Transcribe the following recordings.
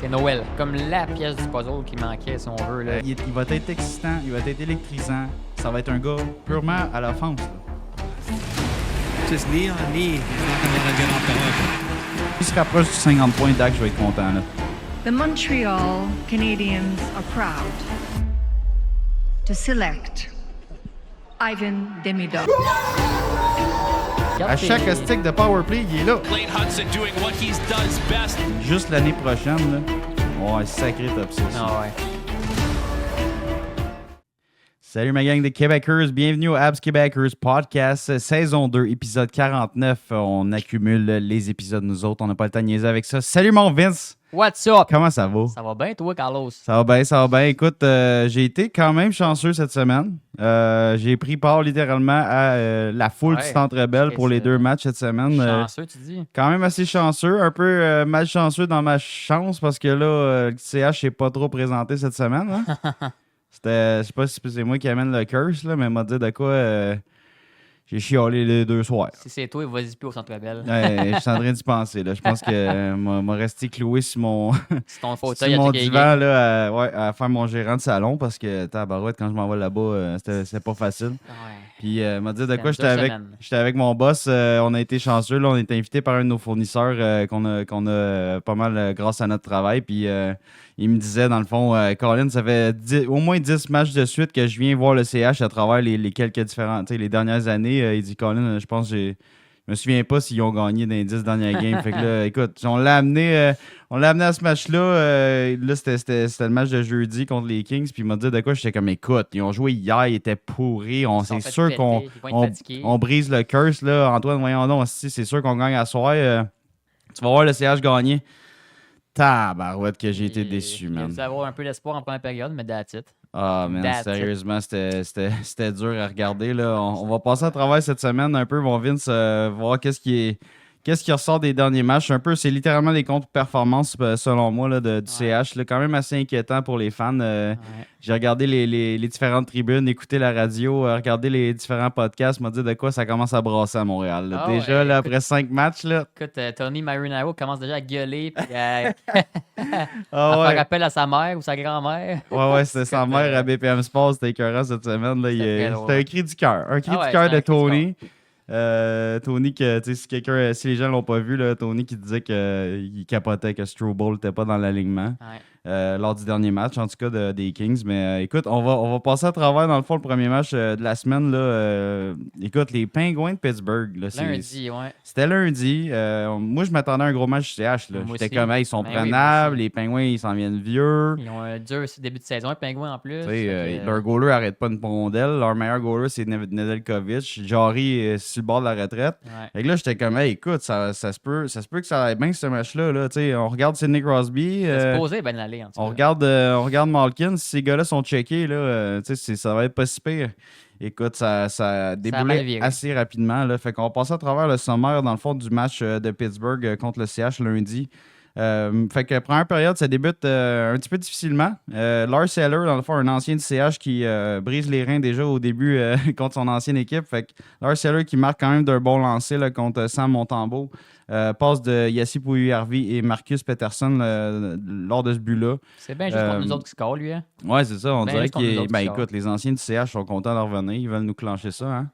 C'est Noël. Comme la pièce du puzzle qui manquait, si on veut. Là. Il va être excitant, il va être électrisant. Ça va être un gars purement à l'offense. Just knee on knee. He's not going to let it get off the hook. Il se rapproche du 50 points, Dak, je vais être content. Là. The Montreal Canadiens are proud to select Ivan Demidov. À chaque stick de powerplay, il est là. Lane Hudson doing what he does best. Juste l'année prochaine, là. Ouais, sacré top 6. Ah ouais. Salut ma gang de Québécois, bienvenue au Habs Québécois Podcast, saison 2, épisode 49. On accumule les épisodes, nous autres, on n'a pas le temps de niaiser avec ça. Salut mon Vince! What's up? Comment ça va? Ça va bien, toi, Carlos? Ça va bien. Écoute, j'ai été quand même chanceux cette semaine. J'ai pris part littéralement à la foule du Centre Bell pour les deux matchs cette semaine. Chanceux, tu dis? Quand même assez chanceux, un peu malchanceux dans ma chance parce que là, le CH n'est pas trop présenté cette semaine. Hein? Je sais pas si c'est moi qui amène le curse, là, mais il m'a dit de quoi j'ai chialé les deux soirs. Si c'est toi, vas-y plus au Centre Bell. Je suis en train d'y penser. Là. Je pense que m'a resté cloué sur mon, C'est ton fauteuil sur mon à divan là, à faire mon gérant de salon parce que tabarouette, quand je m'en vais là-bas, c'était pas facile. Ouais. Puis m'a dit de quoi C'était j'étais avec mon boss. On a été chanceux. Là, on a été invité par un de nos fournisseurs qu'on a pas mal grâce à notre travail. Puis il me disait, dans le fond, Colin, ça fait au moins 10 matchs de suite que je viens voir le CH à travers les quelques différents, les dernières années. Il dit, Colin, je pense que je me souviens pas s'ils ont gagné dans les 10 dernières games. Fait que là, écoute, on l'a amené à ce match-là. Là, c'était le match de jeudi contre les Kings. Puis il m'a dit de quoi j'étais comme, écoute, ils ont joué hier, ils étaient pourris. C'est sûr qu'on brise le curse. Là. Antoine, voyons donc, c'est sûr qu'on gagne à soir. Tu vas voir le CH gagner. Tabarouette que j'ai été déçu, man. Il a dû avoir un peu d'espoir en première période, mais that's it. Ah, man, sérieusement, c'était dur à regarder. Là. On va passer à travers cette semaine un peu, mon Vince, voir qu'est-ce qui ressort des derniers matchs. Un peu, c'est littéralement les contre-performances, selon moi, là, du CH. Là, quand même assez inquiétant pour les fans. J'ai regardé les différentes tribunes, écouté la radio, regardé les différents podcasts, m'a dit de quoi ça commence à brasser à Montréal. Là. Déjà, là, après 5 matchs. Là. Écoute, Tony Marinaro commence déjà à gueuler puis à faire appel à sa mère ou sa grand-mère. Ouais, c'était sa mère à BPM Sports. C'était écœurant cette semaine. Là. C'était un cri du cœur. Un cri du cœur de Tony. Tony, si les gens l'ont pas vu, là, Tony qui disait qu'il capotait que Strobel n'était pas dans l'alignement lors du dernier match, en tout cas des Kings. Mais écoute, on va passer à travers, dans le fond, le premier match de la semaine. Là, écoute, les Penguins de Pittsburgh. Là, lundi, ouais. C'était lundi. Moi, je m'attendais à un gros match du CH. J'étais comme, ils sont prenables, les Pingouins, ils s'en viennent vieux. Ils ont un dur début de saison, les Pingouins en plus. Leur goaler n'arrête pas une rondelle. Leur meilleur goaler, c'est Nedeljkovic. Jarry est sur le bord de la retraite. Et là, j'étais comme, écoute, ça se peut que ça aille bien ce match-là. Là. On regarde Sidney Crosby. C'est supposé bien aller, en tout cas. On regarde Malkin. Si ces gars-là sont checkés, là, ça va être pas si pire. Écoute, ça a déboulé assez rapidement. Là. Fait qu'on va passer à travers le sommaire, dans le fond, du match de Pittsburgh contre le CH lundi. Fait que première période, ça débute un petit peu difficilement. Lars Eller, dans le fond, un ancien du CH qui brise les reins déjà au début contre son ancienne équipe. Fait que Lars Eller qui marque quand même d'un bon lancer là, contre Sam Montembeault. Passe de Yassi Puiu-Harvey et Marcus Peterson lors de ce but-là. C'est bien juste contre nous autres qui score, lui. Hein? Ouais, c'est ça. On dirait écoute, les anciens du CH sont contents de revenir. Ils veulent nous clencher ça. Hein?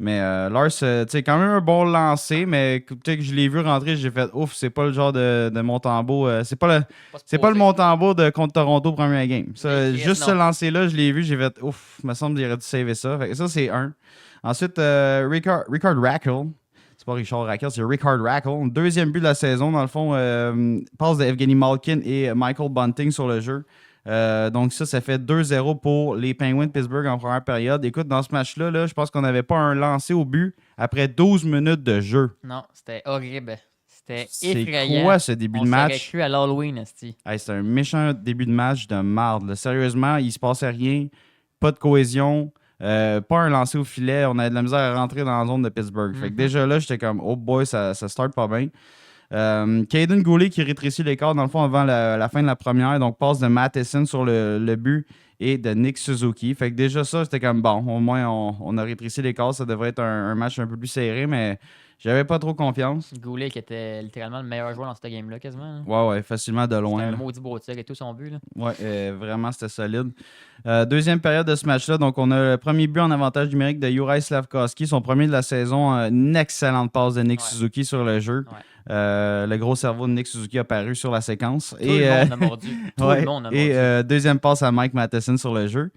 Mais Lars, tu sais, quand même un bon lancer, mais tu sais que je l'ai vu rentrer, j'ai fait ouf, c'est pas le genre de Montembeault. C'est pas le Montembeault de contre Toronto première game. Ça, juste ce lancer-là, je l'ai vu, j'ai fait ouf, il me semble qu'il aurait dû saver ça. Fait que ça, c'est un. Ensuite, Rickard Rakell. C'est pas Richard Rakell, c'est Rickard Rakell. Deuxième but de la saison, dans le fond, passe de Evgeny Malkin et Michael Bunting sur le jeu. Donc ça fait 2-0 pour les Penguins de Pittsburgh en première période. Écoute, dans ce match-là, là, je pense qu'on n'avait pas un lancé au but après 12 minutes de jeu. Non, c'était horrible. C'était effrayant. C'est quoi ce début de match? On s'aurait cru à l'Halloween, esti. C'est un méchant début de match de marde. Là. Sérieusement, il se passait rien. Pas de cohésion. Pas un lancer au filet. On avait de la misère à rentrer dans la zone de Pittsburgh. Fait que déjà là, j'étais comme, oh boy, ça start pas bien. Caden Goulet qui rétrécit l'écart dans le fond avant la fin de la première, donc passe de Matheson sur le but et de Nick Suzuki. Fait que déjà ça, c'était comme bon, au moins on a rétréci l'écart, ça devrait être un match un peu plus serré, mais J'avais pas trop confiance. Goulet qui était littéralement le meilleur joueur dans cette game-là, quasiment. Ouais, facilement de C'était loin. un là. maudit beau tir et tout son but. Là. Ouais, vraiment, c'était solide. Deuxième période de ce match-là, donc on a le premier but en avantage numérique de Juraj Slafkovský, son premier de la saison. Une excellente passe de Nick Suzuki sur le jeu. Ouais. Le gros cerveau de Nick Suzuki a paru sur la séquence. Tout le monde a mordu. Tout le monde a mordu. Et deuxième passe à Mike Matheson sur le jeu.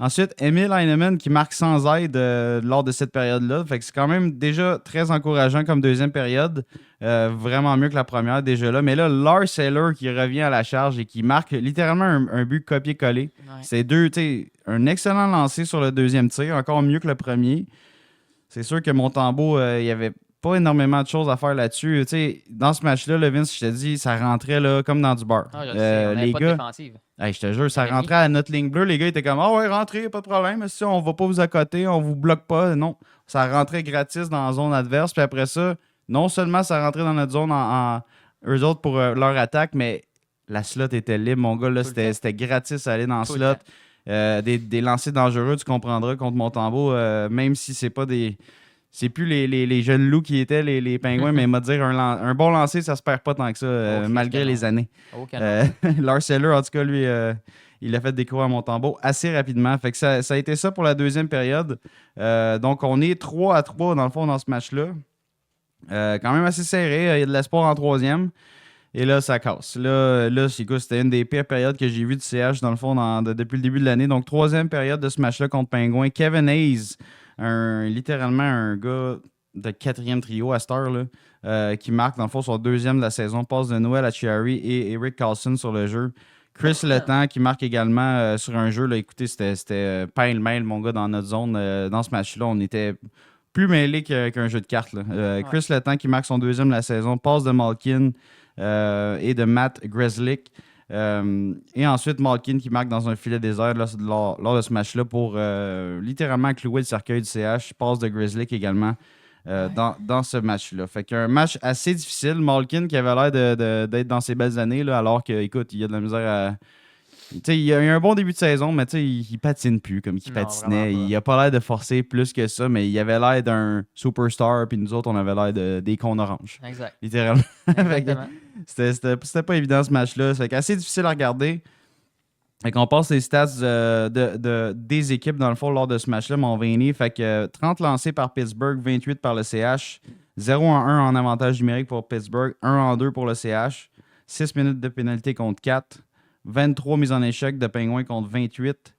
Ensuite, Emil Heinemann qui marque sans aide lors de cette période-là. Fait que c'est quand même déjà très encourageant comme deuxième période. Vraiment mieux que la première déjà là. Mais là, Lars Eller qui revient à la charge et qui marque littéralement un but copié-collé. Ouais. C'est un excellent lancer sur le deuxième tir, encore mieux que le premier. C'est sûr que Montembeault, il y avait pas énormément de choses à faire là-dessus. Dans ce match-là, Vince, je te dis, ça rentrait là, comme dans du beurre. Ah, je le sais, on n'avait les pas gars, de défensive. hey, je te jure, ça Mais rentrait à notre ligne bleue. Les gars étaient comme, ah ouais, rentrez, pas de problème. Si on va pas vous accoter, on vous bloque pas. Non, ça rentrait gratis dans la zone adverse. Puis après ça, non seulement ça rentrait dans notre zone eux autres pour leur attaque, mais la slot était libre, mon gars. Là, c'était gratis à aller dans la Tout slot. le Des lancers dangereux, tu comprendras, contre Montembeault, même si c'est pas des. C'est plus les jeunes loups qui étaient les pingouins, mais m'a dire un bon lancer, ça se perd pas tant que ça, malgré les années. Lars Eller, en tout cas, lui, il a fait découvrir à Montembeault assez rapidement. Fait que ça a été ça pour la deuxième période. Donc, on est 3-3 dans le fond dans ce match-là. Quand même assez serré. Il y a de l'espoir en troisième. Et là, ça casse. Là c'était une des pires périodes que j'ai vues du CH, dans le fond, depuis le début de l'année. Donc, troisième période de ce match-là contre Pingouin. Kevin Hayes, littéralement un gars de quatrième trio à cette heure, qui marque, dans le fond, son deuxième de la saison. Passe de Noël à Chiari et Eric Carlson sur le jeu. Chris Letang qui marque également sur un jeu. Là, écoutez, c'était pêle-mêle, mon gars, dans notre zone. Dans ce match-là, on était plus mêlés qu'un jeu de cartes. Chris Letang qui marque son deuxième de la saison. Passe de Malkin et de Matt Grzelcyk. Et ensuite, Malkin qui marque dans un filet désert lors de ce match-là pour littéralement clouer le cercueil du CH. Passe de Grzelcyk également dans ce match-là. Fait qu'un match assez difficile. Malkin qui avait l'air d'être dans ses belles années, là, alors qu'écoute, il y a de la misère à. Il a eu un bon début de saison, mais il patine plus comme il patinait. Il a pas l'air de forcer plus que ça, mais il avait l'air d'un superstar, puis nous autres, on avait l'air des cons oranges. Exact. Littéralement. Exactement. C'était pas évident ce match-là. C'est assez difficile à regarder. Fait qu'on passe les stats des équipes, dans le fond, lors de ce match-là, mon Vinny. Fait que 30 lancés par Pittsburgh, 28 par le CH, 0-1 en avantage numérique pour Pittsburgh, 1-2 pour le CH, 6 minutes de pénalité contre 4, 23 mises en échec de Pingouin contre 28,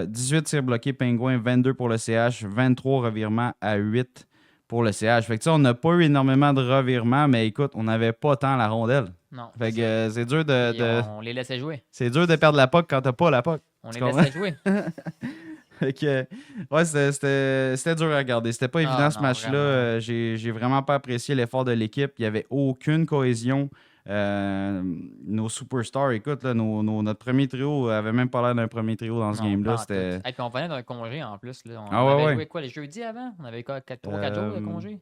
18 tirs bloqués Pingouin, 22 pour le CH, 23 revirements à 8 pour le CH. Fait que on n'a pas eu énormément de revirements, mais écoute, on n'avait pas tant la rondelle. Non. Fait que c'est dur On les laissait jouer. C'est dur de perdre la puck quand t'as pas la puck. On les laissait jouer. Fait que, ouais, c'était dur à regarder. C'était pas évident ce match-là. J'ai vraiment pas apprécié l'effort de l'équipe. Il n'y avait aucune cohésion. Nos superstars, écoute, là, notre premier trio avait même pas l'air d'un premier trio dans ce game-là. C'était... Puis on venait d'un congé en plus. Là. On avait joué quoi, les jeudis avant? On avait quoi, 3-4 jours de congé?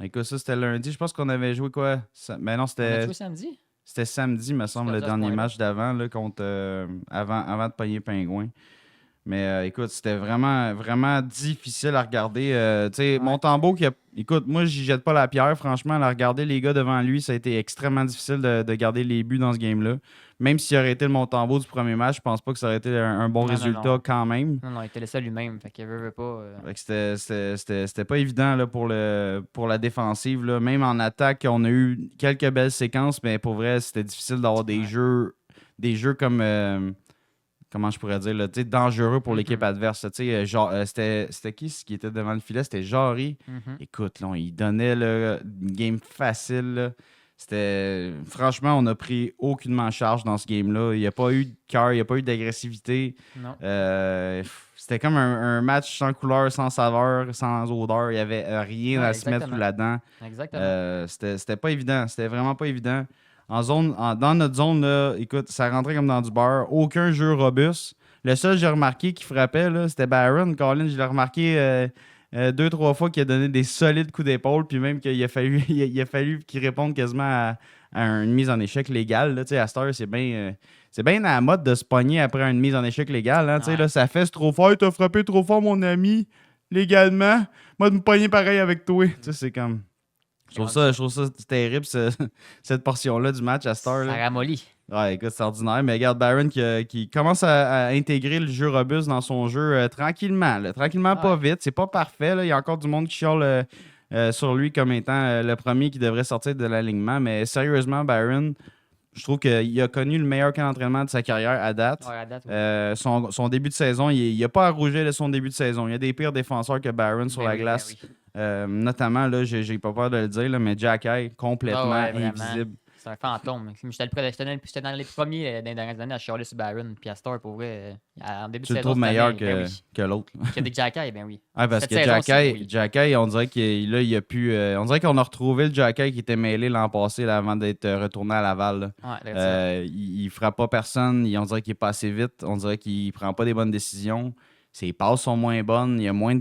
Écoute, ça, c'était lundi. Je pense qu'on avait joué quoi? Mais non, c'était... On a joué samedi? C'était samedi, me semble, le dernier match d'avant, là, contre, avant de pogner Pingouin. Mais écoute, c'était vraiment, vraiment difficile à regarder. Montembeault, écoute, moi, j'y jette pas la pierre, franchement. À regarder les gars devant lui, ça a été extrêmement difficile de garder les buts dans ce game-là. Même s'il aurait été le Montembeault du premier match, je pense pas que ça aurait été un bon résultat quand même. Non, il était laissé à lui-même. Fait qu'il veut pas. Fait que c'était pas évident là, pour la défensive. Là. Même en attaque, on a eu quelques belles séquences, mais pour vrai, c'était difficile d'avoir des jeux comme. Comment je pourrais dire, là, dangereux pour l'équipe adverse. C'était qui était devant le filet? C'était Jarry. Écoute, là, il donnait là, une game facile. Là. Franchement, on n'a pris aucunement charge dans ce game-là. Il n'y a pas eu de cœur, il n'y a pas eu d'agressivité. C'était comme un match sans couleur, sans saveur, sans odeur. Il n'y avait rien à se mettre là-dedans. Exactement. C'était pas évident. C'était vraiment pas évident. Dans notre zone, là, écoute, ça rentrait comme dans du beurre. Aucun jeu robuste. Le seul que j'ai remarqué qui frappait, là, c'était Byron. Colin, je l'ai remarqué 2-3 fois qu'il a donné des solides coups d'épaule, puis même qu'il a fallu qu'il réponde quasiment à une mise en échec légale. Là, à cette heure, c'est bien à la mode de se pogner après une mise en échec légale. Hein, là, ça fait trop fort. T'as frappé trop fort, mon ami, légalement. Moi, de me pogner pareil avec toi. C'est comme... Je trouve ça terrible, cette portion-là du match à cette heure. Ça Là. ramollit. Ouais, écoute, c'est ordinaire. Mais regarde, Barron qui commence à intégrer le jeu robuste dans son jeu tranquillement. Là. Tranquillement, pas vite. C'est pas parfait. Là. Il y a encore du monde qui chiale sur lui comme étant le premier qui devrait sortir de l'alignement. Mais sérieusement, Barron, je trouve qu'il a connu le meilleur camp d'entraînement de sa carrière à date. Ouais, à date, oui. Son début de saison, il n'a pas à rougir de son début de saison. Il y a des pires défenseurs que Barron sur Ben la oui, glace. ben oui. Notamment, là, j'ai pas peur de le dire, là, mais Jack Eye, complètement Ah ouais, vraiment. invisible. C'est un fantôme. J'étais dans les premiers dans les dernières années à chialer sur Barron. Puis à Star, pour vrai, en début de Tu le saison. trouves cette meilleur année, ben oui. que l'autre. Qu'il y a des Jack Eye, ben oui. Ah, parce Cette que saison-ci, oui. Jack Eye, on dirait qu'il il a pu. On dirait qu'on a retrouvé le Jack Eye qui était mêlé l'an passé là, avant d'être retourné à Laval. Là. Ouais, c'est ça. Il frappe pas personne. On dirait qu'il est pas assez vite. On dirait qu'il prend pas des bonnes décisions. Ses passes sont moins bonnes. Il y a moins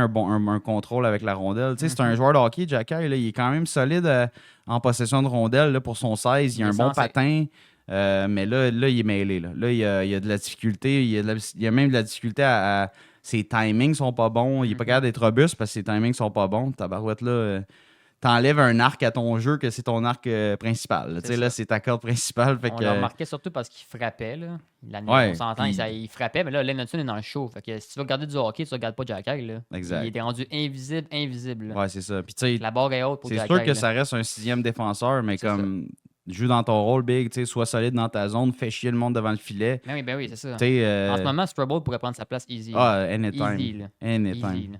un contrôle avec la rondelle. Tu sais, c'est un joueur de hockey, Jack Eye. Là, il est quand même solide en possession de rondelle là, pour son 16. Il a un bon patin. Mais là, il est mêlé. Là, il y a de la difficulté. Il y a même de la difficulté ses timings sont pas bons. Il est pas capable d'être robuste parce que ses timings sont pas bons. Tabarouette, là, t'enlèves un arc à ton jeu que c'est ton arc principal. Là, tu sais, là, c'est ta corde principale. Fait On que, l'a remarqué surtout parce qu'il frappait. Là. Ouais, On s'entend, puis- il frappait, mais là, Lennon est dans le show. Fait que si tu veux regarder du hockey, tu regardes pas Jack Eye. Là. Exact. Il était rendu invisible. Là. Ouais, c'est ça. Puis, tu sais, La barre est haute pour c'est Jack sûr Eye. que là. ça reste un 6e défenseur, mais C'est comme joue dans ton rôle, Big, tu sais, sois solide dans ta zone, fais chier le monde devant le filet. Ben oui, c'est ça. Tu sais, En ce moment, Strubble pourrait prendre sa place easy. anytime. Easy, là. Anytime. Easy, là.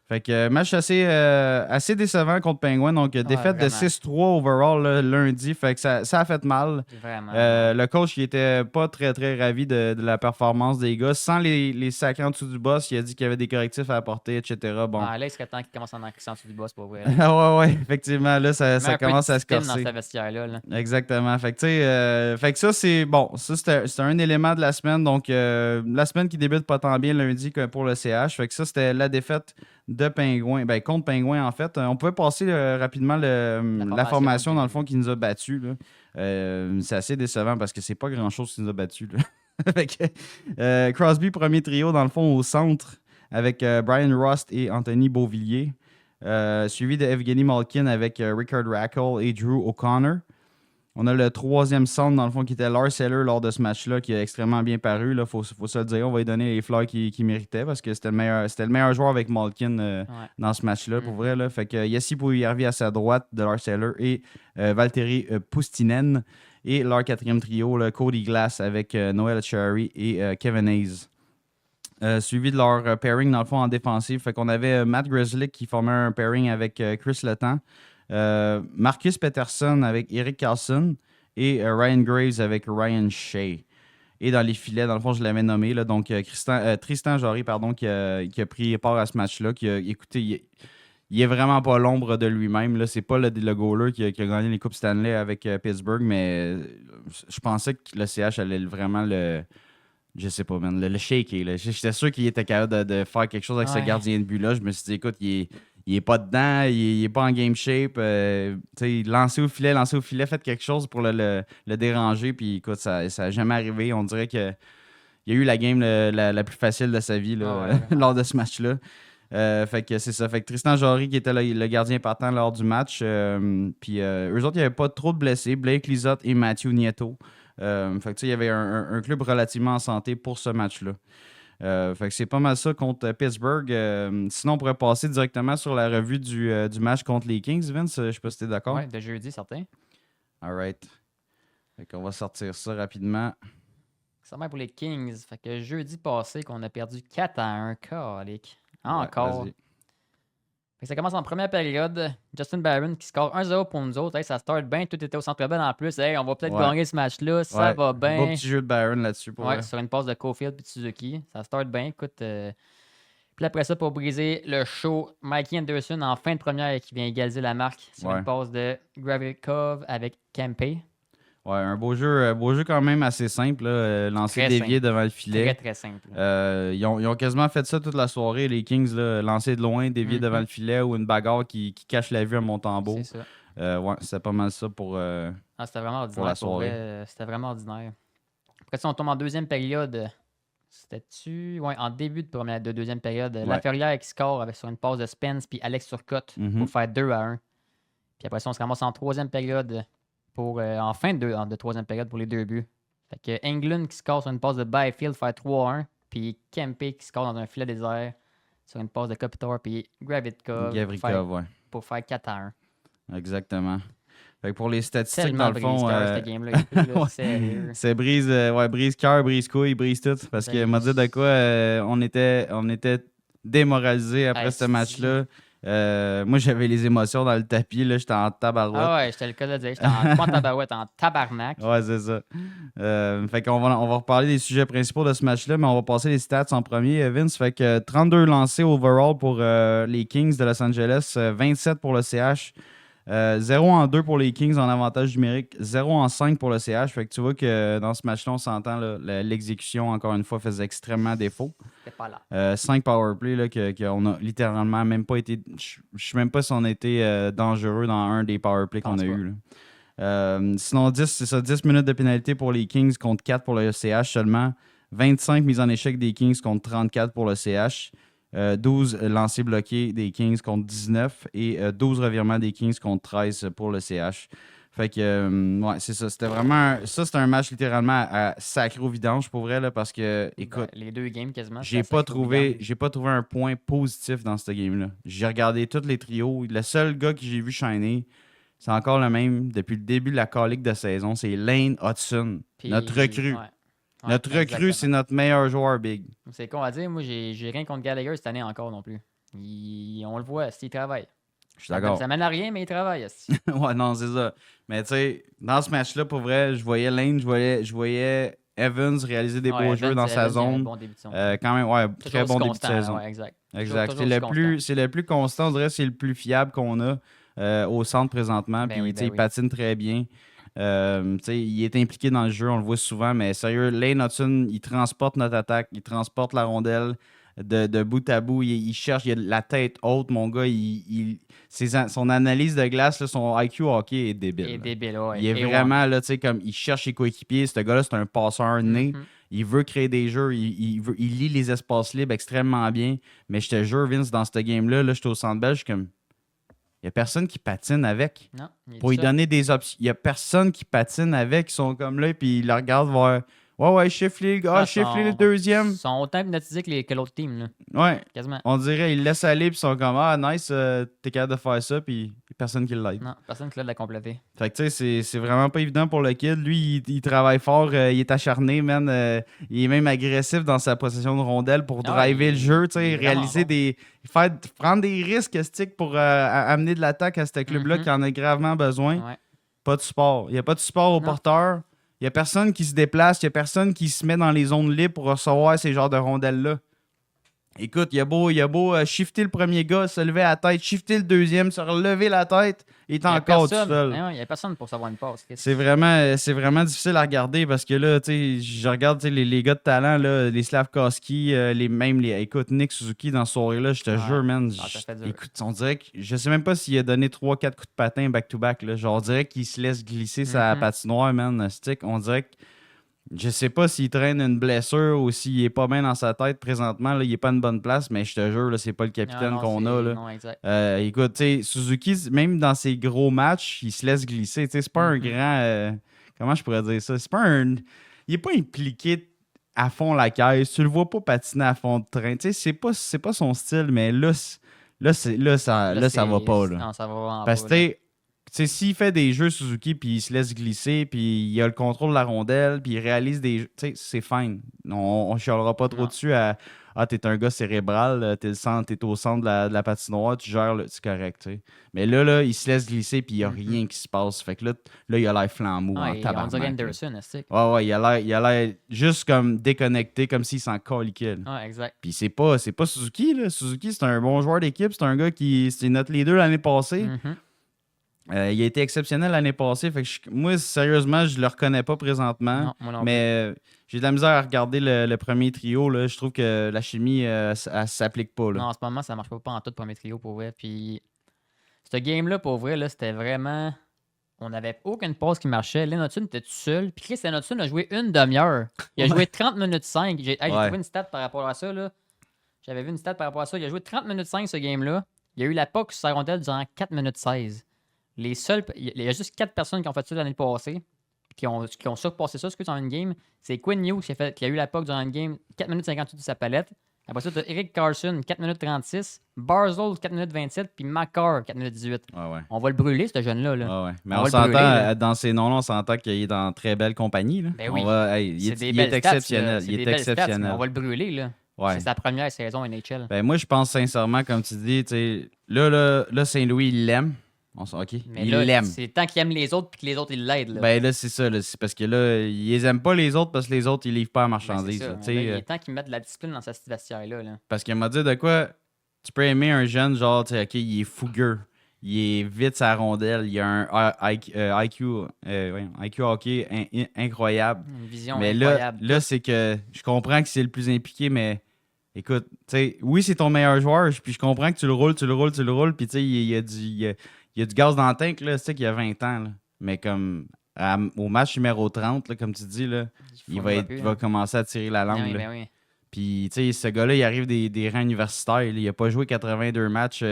Fait que match assez décevant contre Penguin. Donc, défaite de vraiment. 6-3 overall là, lundi. Fait que ça a fait mal. Vraiment. Le coach, il était pas très, très ravi de la performance des gars. Sans les sacs en dessous du boss, il a dit qu'il y avait des correctifs à apporter, etc. Bon. Ah, là, il serait temps qu'il commence à en crisser en dessous du boss, pour vrai. ouais, effectivement. Là, ça commence à se Dans corser. ce vestiaire-là. Là. Exactement. Fait que, tu sais, fait que ça, c'est bon. Ça, c'était un élément de la semaine. Donc, la semaine qui débute pas tant bien lundi que pour le CH. Fait que ça, c'était la défaite de Pingouin. Ben, contre Pingouin, en fait. On pouvait passer rapidement la formation, dans le fond, qui nous a battus. C'est assez décevant parce que c'est pas grand-chose qui nous a battus. Là. Fait que, Crosby, premier trio, dans le fond, au centre, avec Brian Rust et Anthony Beauvillier. Suivi de Evgeny Malkin avec Rickard Rackle et Drew O'Connor. On a le troisième centre, dans le fond, qui était Lars Eller lors de ce match-là, qui a extrêmement bien paru. Il faut se le dire. On va lui donner les fleurs qu'il méritait parce que c'était le meilleur joueur avec Malkin dans ce match-là, pour vrai. Là. Fait que Yessi Puljujärvi à sa droite de Lars Eller et Valtteri Pustinen. Et leur quatrième trio, là, Cody Glass avec Noel Cherry et Kevin Hayes. Suivi de leur pairing, dans le fond, en défensive. Fait qu'on avait Matt Grzelcyk qui formait un pairing avec Chris Letang. Marcus Pettersson avec Eric Carlson et Ryan Graves avec Ryan Shea. Et dans les filets, dans le fond, je l'avais nommé, là, donc Tristan Jarry, pardon, qui a pris part à ce match-là. Écoutez, il est vraiment pas l'ombre de lui-même. Là. C'est pas le goaler qui a gagné les Coupes Stanley avec Pittsburgh, mais je pensais que le CH allait vraiment je sais pas, man, le shaker. Là. J'étais sûr qu'il était capable de faire quelque chose avec ce gardien de but-là. Je me suis dit, écoute, il est pas dedans, il est pas en game shape. Lancez au filet, faites quelque chose pour le déranger. Puis écoute, ça n'a jamais arrivé. On dirait qu'il a eu la game la plus facile de sa vie là, lors de ce match-là. Fait que c'est ça. Fait que Tristan Jarry qui était le gardien partant lors du match. Puis eux autres, il n'y avait pas trop de blessés. Blake Lizotte et Matthew Nieto. Fait que il y avait un club relativement en santé pour ce match-là. Fait que c'est pas mal ça contre Pittsburgh. Sinon, on pourrait passer directement sur la revue du match contre les Kings, Vince. Je sais pas si t'es d'accord. Ouais, de jeudi, certain. All right. Fait qu'on va sortir ça rapidement. Ça va pour les Kings. Fait que jeudi passé, qu'on a perdu 4-1. Calique. Encore. Ouais, fait que ça commence en première période. Justin Barron qui score 1-0 pour nous autres. Hey, ça start bien. Tout était au centre belle en plus. Hey, on va peut-être gagner ce match-là. Ça va bien. Beau petit jeu de Barron là-dessus. Sur une passe de Caulfield et de Suzuki. Ça start bien. Écoute. Puis après ça, pour briser le show, Mikey Anderson en fin de première qui vient égaliser la marque sur une passe de Gravikov avec Kempe. Ouais, un beau jeu quand même assez simple. Lancer dévié devant le filet. Très, très simple. Ils ont quasiment fait ça toute la soirée, les Kings. Là, lancer de loin, dévier devant le filet ou une bagarre qui cache la vue à Montembeault. C'est ça. Ouais, c'était pas mal ça pour, c'était vraiment ordinaire. pour la soirée. C'était vraiment ordinaire. Après ça, on tombe en deuxième période. C'était-tu? Ouais, en début de deuxième période. Laferrière qui score sur une passe de Spence puis Alex Turcotte pour faire 2-1. Puis après ça, on se ramasse en troisième période en fin de troisième période pour les 2 buts. Fait que England qui score sur une passe de Byfield faire 3-1. Puis Kempe qui score dans un filet désert sur une passe de Kopitar. Puis Gavrikov pour faire 4-1. Exactement. Fait que pour les statistiques, Tellement dans le fond, cette game-là. Sérieux. c'est brise-cœur, brise-couille, brise tout. Parce que m'a dit de quoi, on était démoralisés après ce match-là. Moi, j'avais les émotions dans le tapis. Là, j'étais en tabarouette. Ah ouais, j'étais le cas de dire. J'étais pas en tabarouette, en tabarnak. Ouais, c'est ça. Fait qu'on on va reparler des sujets principaux de ce match-là, mais on va passer les stats en premier, Vince. Fait que 32 lancés overall pour les Kings de Los Angeles, 27 pour le CH. 0 en 2 pour les Kings en avantage numérique, 0 en 5 pour le CH. Fait que tu vois que dans ce match-là, on s'entend, là, l'exécution, encore une fois, faisait extrêmement défaut. C'était pas là. 5 powerplay, là, qu'on a littéralement même pas été. Je ne sais même pas si on a été dangereux dans un des powerplays qu'on a eu. Sinon, 10, c'est ça, 10 minutes de pénalité pour les Kings contre 4 pour le CH seulement. 25 mises en échec des Kings contre 34 pour le CH. 12 lancers bloqués des Kings contre 19 et 12 revirements des Kings contre 13 pour le CH. Fait que, ouais, c'est ça. C'était vraiment. C'était un match littéralement à sacré au vidange pour vrai, là, parce que, écoute. Les 2 games quasiment. J'ai pas trouvé un point positif dans ce game-là. J'ai regardé tous les trios. Le seul gars que j'ai vu shiner, c'est encore le même depuis le début de la calique de saison. C'est Lane Hudson, notre recrue. Ouais. Notre recrue, c'est notre meilleur joueur big. C'est con à dire. Moi, j'ai rien contre Gallagher cette année encore non plus. On le voit, il travaille. Je suis d'accord. Ça mène à rien, mais il travaille. Ouais, non, c'est ça. Mais tu sais, dans ce match-là, pour vrai, je voyais Lane, je voyais Evans réaliser des beaux jeux dans sa zone. Bon début de saison. Quand même, ouais, très bon début de saison. Ouais, exact. C'est le plus constant, on dirait que c'est le plus fiable qu'on a au centre présentement. Puis, il patine très bien. Il est impliqué dans le jeu, on le voit souvent, mais sérieux, Lane Hudson, il transporte notre attaque, il transporte la rondelle de bout à bout, il cherche, il a la tête haute, mon gars, son analyse de glace, là, son IQ hockey est débile. Il est vraiment, là, tu sais, comme il cherche ses coéquipiers, ce gars-là, c'est un passeur né, il veut créer des jeux, il lit les espaces libres extrêmement bien, mais je te jure, Vince, dans ce game-là, là, j'étais au Centre Bell, je suis comme... Il n'y a personne qui patine avec. Non, pour lui donner des options. Il n'y a personne qui patine avec. Ils sont comme là, puis ils le regardent voir. Ouais, chiffre-les, le deuxième. Ils sont autant hypnotisés que l'autre team. Là. Ouais. Quasiment. On dirait, ils le laissent aller, puis ils sont comme, ah, nice, t'es capable de faire ça, puis personne qui l'aide. Non, personne qui l'aide à compléter. Fait que, tu sais, c'est vraiment pas évident pour le kid. Lui, il travaille fort, il est acharné, man. Il est même agressif dans sa possession de rondelles pour driver le jeu, tu sais, réaliser prendre des risques, stick, pour amener de l'attaque à ce club-là qui en a gravement besoin. Ouais. Pas de support. Il n'y a pas de support au porteur. Il n'y a personne qui se déplace. Il n'y a personne qui se met dans les zones libres pour recevoir ces genres de rondelles-là. Écoute, il a beau shifter le premier gars, se lever à la tête, shifter le deuxième, se relever la tête, il est encore tout seul. Il n'y a personne pour savoir une passe. C'est vraiment difficile à regarder parce que là, tu sais, je regarde les gars de talent, là, les Slavkovski, écoute, Nick Suzuki dans ce soirée-là, je te jure, man. Écoute, on dirait que je sais même pas s'il a donné 3-4 coups de patin back-to-back. Là. Genre, on dirait qu'il se laisse glisser sa patinoire, man. Stick, on dirait que je sais pas s'il traîne une blessure ou s'il est pas bien dans sa tête présentement. Là, il est pas à une bonne place, mais je te jure, là, c'est pas le capitaine qu'on a. Là. Non, exact. Écoute, Suzuki, même dans ses gros matchs, il se laisse glisser. C'est pas un grand... comment je pourrais dire ça? C'est pas un... Il est pas impliqué à fond la caisse. Tu le vois pas patiner à fond de train. C'est pas son style, mais là ça va pas. Là. Non, ça va vraiment parce que s'il fait des jeux Suzuki, puis il se laisse glisser, puis il a le contrôle de la rondelle, puis il réalise des jeux, c'est fine. On chialera pas trop dessus à « Ah, t'es un gars cérébral, t'es au centre de la patinoire, tu gères, c'est correct. » t'sais. Mais là, il se laisse glisser, puis il n'y a rien qui se passe. Fait que là, il a l'air flambeau en tabarnak. On dirait Anderson, ouais, il a l'air juste comme déconnecté, comme s'il s'en caliquait. Ouais, exact. Puis c'est pas Suzuki, là. Suzuki, c'est un bon joueur d'équipe, c'est un gars c'est notre leader l'année passée. Il a été exceptionnel l'année passée. Fait que moi, sérieusement, je le reconnais pas présentement. Non, moi non mais j'ai de la misère à regarder le premier trio. Là. Je trouve que la chimie, elle s'applique pas. Là. Non, en ce moment, ça marche pas en tout le premier trio pour vrai. Puis, ce game-là, pour vrai, là, c'était vraiment. On n'avait aucune passe qui marchait. Lane Hudson était tout seul. Puis Chris Lane Hudson a joué une demi-heure. Il a joué 30 minutes 5. J'ai trouvé une stat par rapport à ça. Là. J'avais vu une stat par rapport à ça. Il a joué 30 minutes 5 ce game-là. Il a eu la puck sur sa rondelle durant 4 minutes 16. Il y a juste 4 personnes qui ont fait ça l'année passée, qui ont surpassé ça, dans une game. C'est Quinn Hughes qui a eu la POC durant une game, 4 minutes 58 de sa palette. Après ça, tu as Eric Carson, 4 minutes 36. Barzell, 4 minutes 27. Puis Makar, 4 minutes 18. Ouais. On va le brûler, ce jeune-là. Là. Ouais. Mais on s'entend, dans ces noms-là, on s'entend qu'il est dans très belle compagnie. Là. Ben oui. Il est exceptionnel. Il est exceptionnel. On va le brûler. Là. Ouais. C'est sa première saison NHL. Ben moi, je pense sincèrement, comme tu dis, là, Saint-Louis, il l'aime. OK. Mais il là, l'aime. c'est tant qu'il aime les autres puis que les autres, ils l'aident. Là. Ben là, c'est ça. Là. C'est parce que là, ils les aiment pas les autres parce que les autres, ils livrent pas la marchandise. Ben, là, il est temps qu'ils mettent de la discipline dans cette vestiaire-là. Là. Parce qu'il m'a dit de quoi tu peux aimer un jeune, genre, OK, il est fougueux. Il est vite sa rondelle. Il a un IQ hockey incroyable. Une vision mais incroyable. Là, c'est que je comprends que c'est le plus impliqué, mais écoute, tu sais, oui, c'est ton meilleur joueur, puis je comprends que tu le roules, puis tu sais, il y a du gaz dans le tank, là, tu sais, qu'il y a 20 ans, là. Mais comme au match numéro 30, là, comme tu dis, là, il va commencer à tirer la langue. Ben oui. Puis, tu sais, ce gars-là, il arrive des rangs universitaires. Là. Il n'a pas joué 82 matchs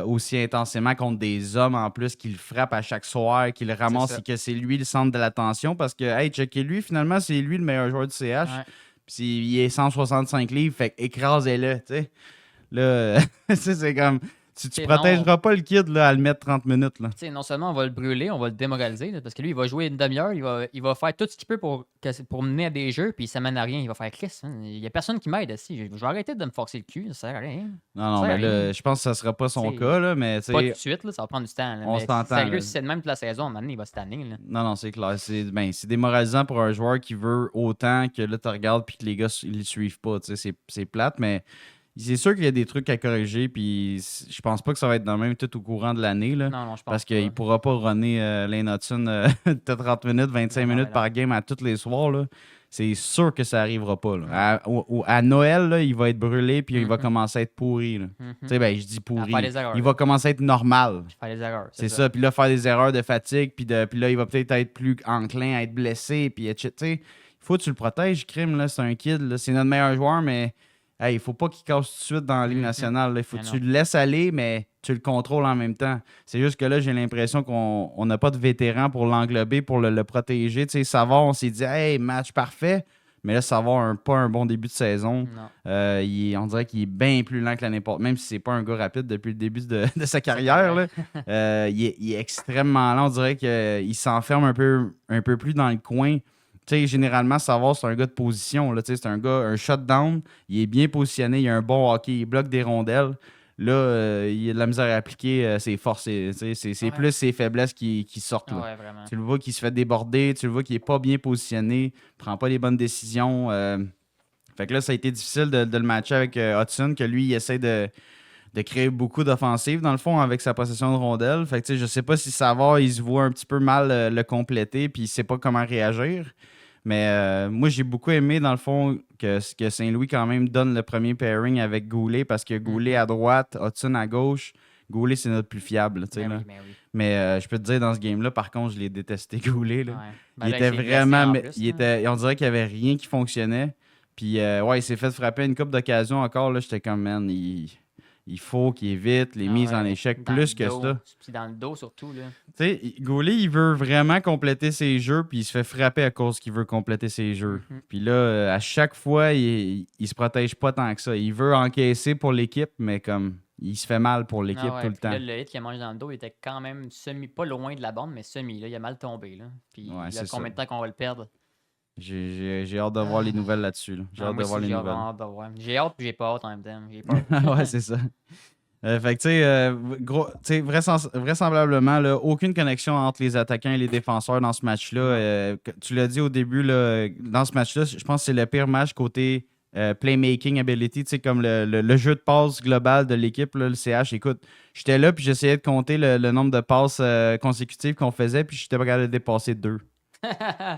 aussi intensément contre des hommes en plus qui le frappent à chaque soir, qui le ramassent et que c'est lui le centre de l'attention parce que, hey, checkez-lui, finalement, c'est lui le meilleur joueur du CH. Ouais. Puis il est 165 livres, fait écrasez-le, tu sais. Là, c'est comme... Tu protégeras pas le kid là, à le mettre 30 minutes. Là. Non seulement on va le brûler, on va le démoraliser, là, parce que lui, il va jouer une demi-heure, il va faire tout ce qu'il peut pour mener à des jeux, puis ça mène à rien. Il va faire Chris. Hein. Il n'y a personne qui m'aide ici. Je vais arrêter de me forcer le cul, ça sert à rien. Non, mais là, je pense que ça sera pas son cas, là, mais pas tout de suite, là, ça va prendre du temps. Là, on s'entend. Sérieux, si c'est de même toute la saison, maintenant, il va se tanner. Là. Non, c'est clair. C'est démoralisant pour un joueur qui veut autant que là, tu regardes puis que les gars, ils le suivent pas. C'est plate, mais. C'est sûr qu'il y a des trucs à corriger, puis je pense pas que ça va être dans le même tout au courant de l'année. Là, non, je pense parce qu'il pourra pas runner Lane Hudson 30 minutes, 25 minutes par game à tous les soirs. Là. C'est sûr que ça arrivera pas. Là. À Noël, là, il va être brûlé, puis il va commencer à être pourri. Tu sais, ben, je dis pourri. Il va commencer à être normal. Faire des erreurs. C'est ça. Puis là, faire des erreurs de fatigue, puis là, il va peut-être être plus enclin à être blessé, puis etc. Il faut que tu le protèges, Crime. Là, c'est un kid. Là. C'est notre meilleur joueur, mais. Hey, il ne faut pas qu'il casse tout de suite dans la Ligue nationale. Il faut que tu le laisses aller, mais tu le contrôles en même temps. C'est juste que là, j'ai l'impression qu'on n'a pas de vétéran pour l'englober, pour le protéger. Tu sais, Savard, on s'est dit, hey, match parfait. Mais là, Savard n'a pas un bon début de saison. On dirait qu'il est bien plus lent que l'année passée, même si c'est pas un gars rapide depuis le début de sa carrière. Là. Il est extrêmement lent. On dirait qu'il s'enferme un peu plus dans le coin. Tu sais, généralement, Savard, c'est un gars de position. Là, c'est un gars, un shutdown. Il est bien positionné. Il a un bon hockey. Il bloque des rondelles. Là, il a de la misère à appliquer ses forces. C'est plus ses faiblesses qui sortent. Là. Ouais, vraiment. Tu le vois qu'il se fait déborder. Tu le vois qu'il n'est pas bien positionné. Il prend pas les bonnes décisions. Fait que là, ça a été difficile de le matcher avec Hudson, que lui, il essaie de créer beaucoup d'offensives, dans le fond, avec sa possession de rondelles. Fait que, je sais pas si Savard, il se voit un petit peu mal le compléter, puis il sait pas comment réagir. Mais moi, j'ai beaucoup aimé, dans le fond, que Saint-Louis, quand même, donne le premier pairing avec Goulet, parce que Goulet à droite, Hudson à gauche. Goulet, c'est notre plus fiable. Oui. Mais je peux te dire, dans ce game-là, par contre, je l'ai détesté, Goulet. Là. Ouais. Il était vraiment... on dirait qu'il n'y avait rien qui fonctionnait. Puis, il s'est fait frapper une couple d'occasions encore. Là, j'étais comme, man, il faut qu'il évite les mises en échec plus que ça. Puis dans le dos, surtout. Tu sais, Goulet, il veut vraiment compléter ses jeux, puis il se fait frapper à cause qu'il veut compléter ses jeux. Puis là, à chaque fois, il se protège pas tant que ça. Il veut encaisser pour l'équipe, mais comme il se fait mal pour l'équipe tout le temps. Là, le hit qu'il a mangé dans le dos, il était quand même pas loin de la bande, mais semi. Là, il a mal tombé. Là. Puis il y a combien de temps qu'on va le perdre? J'ai hâte de voir les nouvelles là-dessus. Là. J'ai hâte de voir les nouvelles. J'ai hâte puis j'ai pas hâte en même temps. J'ai peur. Ouais, c'est ça. Fait que, tu sais, vraisemblablement, là, aucune connexion entre les attaquants et les défenseurs dans ce match-là. Tu l'as dit au début, là, dans ce match-là, je pense que c'est le pire match côté playmaking ability, tu sais, comme le jeu de passes global de l'équipe, là, le CH. Écoute, j'étais là puis j'essayais de compter le nombre de passes consécutives qu'on faisait puis j'étais pas capable de dépasser 2.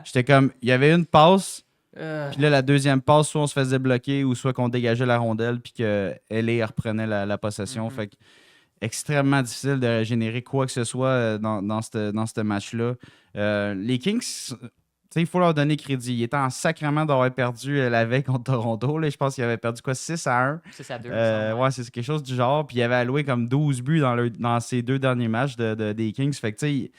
J'étais comme, il y avait une passe, puis là, la deuxième passe, soit on se faisait bloquer ou soit qu'on dégageait la rondelle puis que LA reprenait la possession. Fait que extrêmement difficile de générer quoi que ce soit dans ce match-là. Les Kings, il faut leur donner crédit. Il était en sacrement d'avoir perdu la veille contre Toronto. Là. Je pense qu'il avait perdu 6-1. 6-2. Ouais, c'est quelque chose du genre. Puis il avait alloué comme 12 buts dans ses 2 derniers matchs des Kings. Fait que, tu sais,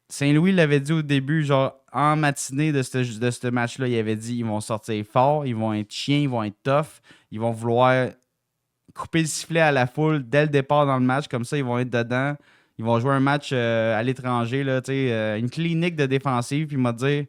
Saint-Louis l'avait dit au début, genre, en matinée de ce match-là, il avait dit ils vont sortir fort, ils vont être chiens, ils vont être tough, ils vont vouloir couper le sifflet à la foule dès le départ dans le match. Comme ça, ils vont être dedans. Ils vont jouer un match à l'étranger, là, une clinique de défensive. Puis il m'a dit,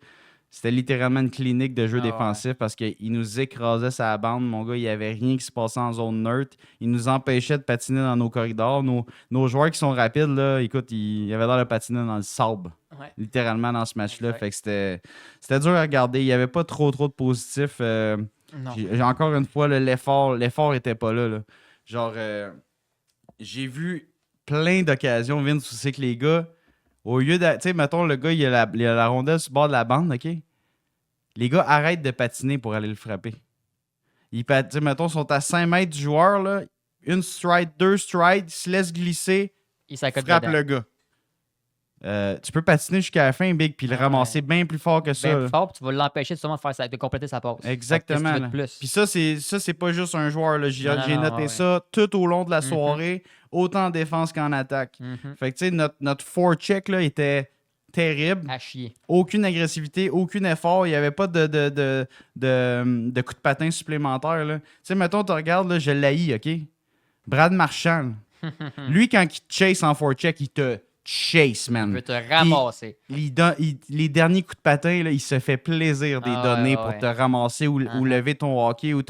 c'était littéralement une clinique de jeu défensif parce qu'il nous écrasait sa bande. Mon gars, il n'y avait rien qui se passait en zone neutre. Il nous empêchait de patiner dans nos corridors. Nos joueurs qui sont rapides, là, écoute, ils avaient l'air de patiner dans le sable, littéralement dans ce match-là. Fait que c'était dur à regarder. Il n'y avait pas trop de positifs. Encore une fois, l'effort n'était pas là. Genre, j'ai vu plein d'occasions, Vince, où c'est que les gars, au lieu de. Tu sais, mettons, le gars, il a la rondelle sur le bord de la bande, OK? Les gars arrêtent de patiner pour aller le frapper. Mettons, ils sont à 5 mètres du joueur, là, une stride, 2 strides, ils se laissent glisser, frappe le gars. Tu peux patiner jusqu'à la fin, Big, puis le ramasser bien plus fort que ça. Bien plus fort, puis tu vas l'empêcher de compléter sa passe. Exactement. Puis ça, c'est pas juste un joueur. Là. J'ai noté ça tout au long de la soirée, autant en défense qu'en attaque. Fait que tu sais, notre forecheck là, était terrible. À chier. Aucune agressivité, aucun effort. Il n'y avait pas de coup de patin supplémentaire. Tu sais, mettons, tu regardes, là, je l'haïs, OK? Brad Marchand. Lui, quand il te chase en forecheck, il te chase, man. Il veut te ramasser. Les derniers coups de patin, là, il se fait plaisir de les donner pour te ramasser ou lever ton hockey ou